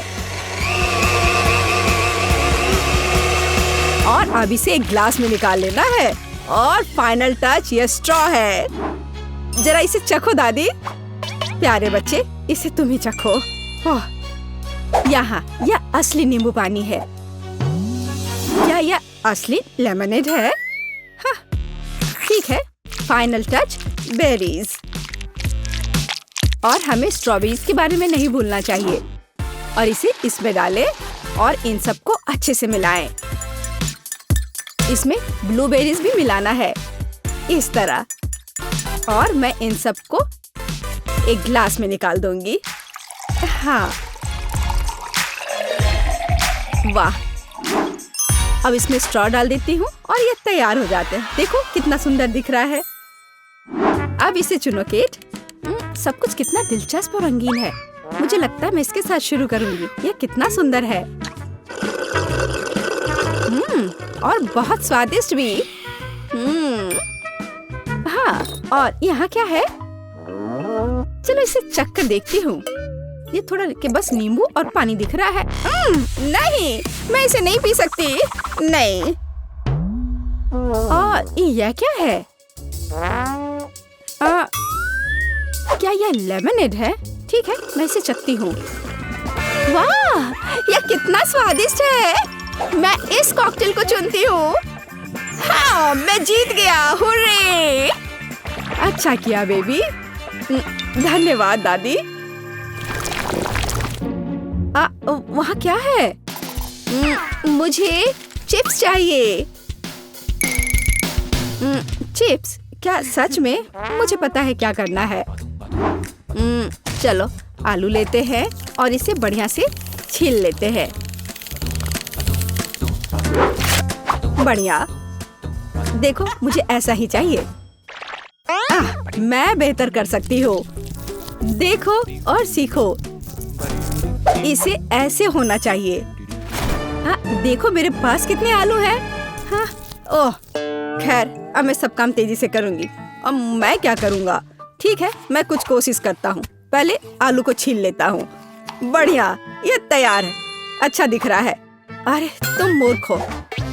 और अब इसे एक ग्लास में निकाल लेना है, और फाइनल टच ये स्ट्रॉ है। जरा इसे चखो दादी। प्यारे बच्चे, इसे तुम ही चखो। ओह, यहाँ यह असली नींबू पानी है। क्या यह असली लेमनेड है? हाँ, ठीक है। फाइनल टच बेरीज, और हमें स्ट्रॉबेरीज के बारे में नहीं भूलना चाहिए। और इसे इसमें डालें और इन सबको अच्छे से मिलाएं। इसमें ब्लूबेरीज भी मिलाना है। इस तरह, और मैं इन सबको एक ग्लास में निकाल दूंगी। हाँ, वाह। अब इसमें स्ट्रॉ डाल देती हूँ और ये तैयार हो जाते हैं। देखो कितना सुंदर दिख रहा है। अब इसे चुनो केट। सब कुछ कितना दिलचस्प और रंगीन है। मुझे लगता है मैं इसके साथ शुरू करूंगी। ये कितना सुंदर है। और बहुत स्वादिष्ट भी। हाँ, और यहाँ क्या है? चलो इसे चख कर देखती हूँ। ये थोड़ा के बस नींबू और पानी दिख रहा है। नहीं, मैं इसे नहीं पी सकती। नहीं। और यह क्या है? क्या यह लेमनेड है? ठीक है, मैं इसे चखती हूँ। वाह, यह कितना स्वादिष्ट है। मैं इस कॉकटेल को चुनती हूँ। हाँ, मैं जीत गया। हुर्रे! अच्छा किया बेबी। धन्यवाद दादी। वहाँ क्या है? मुझे चिप्स चाहिए। चिप्स? क्या सच में? मुझे पता है क्या करना है। चलो आलू लेते हैं और इसे बढ़िया से छील लेते हैं। बढ़िया। देखो, मुझे ऐसा ही चाहिए। मैं बेहतर कर सकती हूँ। देखो और सीखो। इसे ऐसे होना चाहिए। देखो मेरे पास कितने आलू हैं। हाँ, ओह, खैर अब मैं सब काम तेजी से करूंगी। अब मैं क्या करूंगा? ठीक है, मैं कुछ कोशिश करता हूँ। पहले आलू को छील लेता हूँ। बढ़िया, ये तैयार है। अच्छा दिख रहा है। अरे तुम मूर्ख हो।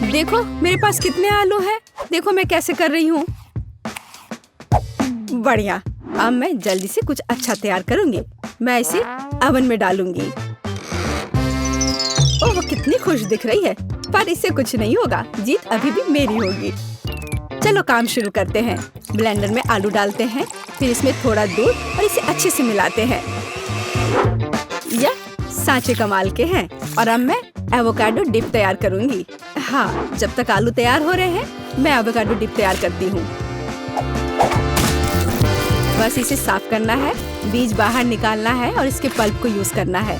देखो मेरे पास कितने आलू हैं। देखो मैं कैसे कर रही हूँ। बढ़िया। अब मैं जल्दी से कुछ अच्छा तैयार करूंगी। मैं इसे ओवन में डालूंगी। ओह, वो कितनी खुश दिख रही है। पर इससे कुछ नहीं होगा। जीत अभी भी मेरी होगी। चलो काम शुरू करते हैं। ब्लेंडर में आलू डालते हैं, फिर इसमें थोड़ा दूध और इसे अच्छे से मिलाते हैं। यह सांचे कमाल के हैं। और अब मैं एवोकाडो डिप तैयार करूंगी। हाँ, जब तक आलू तैयार हो रहे हैं मैं एवोकाडो डिप तैयार करती हूँ। बस इसे साफ करना है, बीज बाहर निकालना है और इसके पल्प को यूज करना है।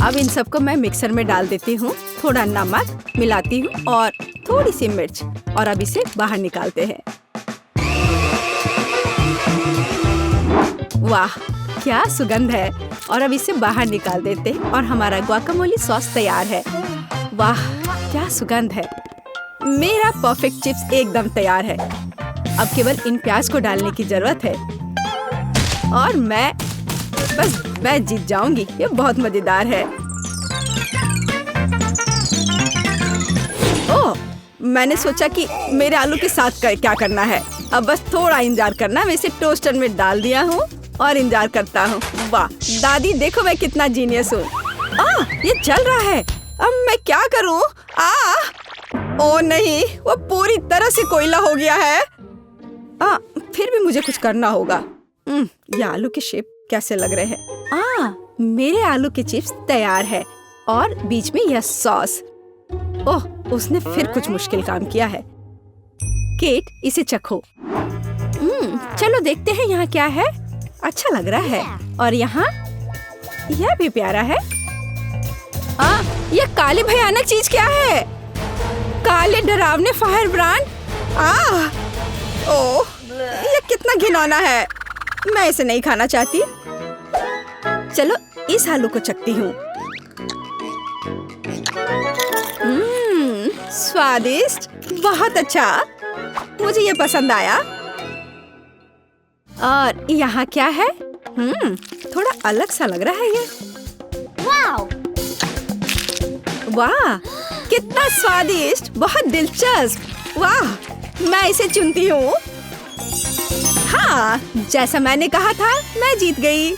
अब इन सबको मैं मिक्सर में डाल देती हूँ। थोड़ा नमक मिलाती हूँ और थोड़ी सी मिर्च, और अब इसे बाहर निकालते हैं। वाह, क्या सुगंध है। और अब इसे बाहर निकाल देते हैं और हमारा गुआकामोली सॉस तैयार है। वाह, क्या सुगंध है। मेरा परफेक्ट चिप्स एकदम तैयार है। अब केवल इन प्याज को डालने की जरूरत है और मैं जीत जाऊंगी। ये बहुत मजेदार है। ओह, मैंने सोचा कि मेरे आलू के साथ क्या करना है। अब बस थोड़ा इंतजार करना। मैं इसे टोस्टर में डाल दिया हूँ और इंतजार करता हूँ। वाह दादी, देखो मैं कितना जीनियस हूँ। ये जल रहा है। अब मैं क्या करूँ? ओह नहीं, वो पूरी तरह से कोयला हो गया है। फिर भी मुझे कुछ करना होगा। ये आलू के शेप कैसे लग रहे हैं? मेरे आलू के चिप्स तैयार है और बीच में यह सॉस। ओह, उसने फिर कुछ मुश्किल काम किया है। केट, इसे चखो। चलो देखते हैं यहाँ क्या है। अच्छा लग रहा है। और यहाँ यह भी प्यारा है। यह काले भयानक चीज क्या है? काले डरावने फायर ब्रांड। ओह, ये कितना घिनौना है। मैं इसे नहीं खाना चाहती। चलो इस आलू को चखती हूँ। स्वादिष्ट, बहुत अच्छा। मुझे ये पसंद आया। और यहाँ क्या है? थोड़ा अलग सा लग रहा है ये। वाह, कितना स्वादिष्ट, बहुत दिलचस्प। वाह, मैं इसे चुनती हूँ। हाँ, जैसा मैंने कहा था, मैं जीत गई।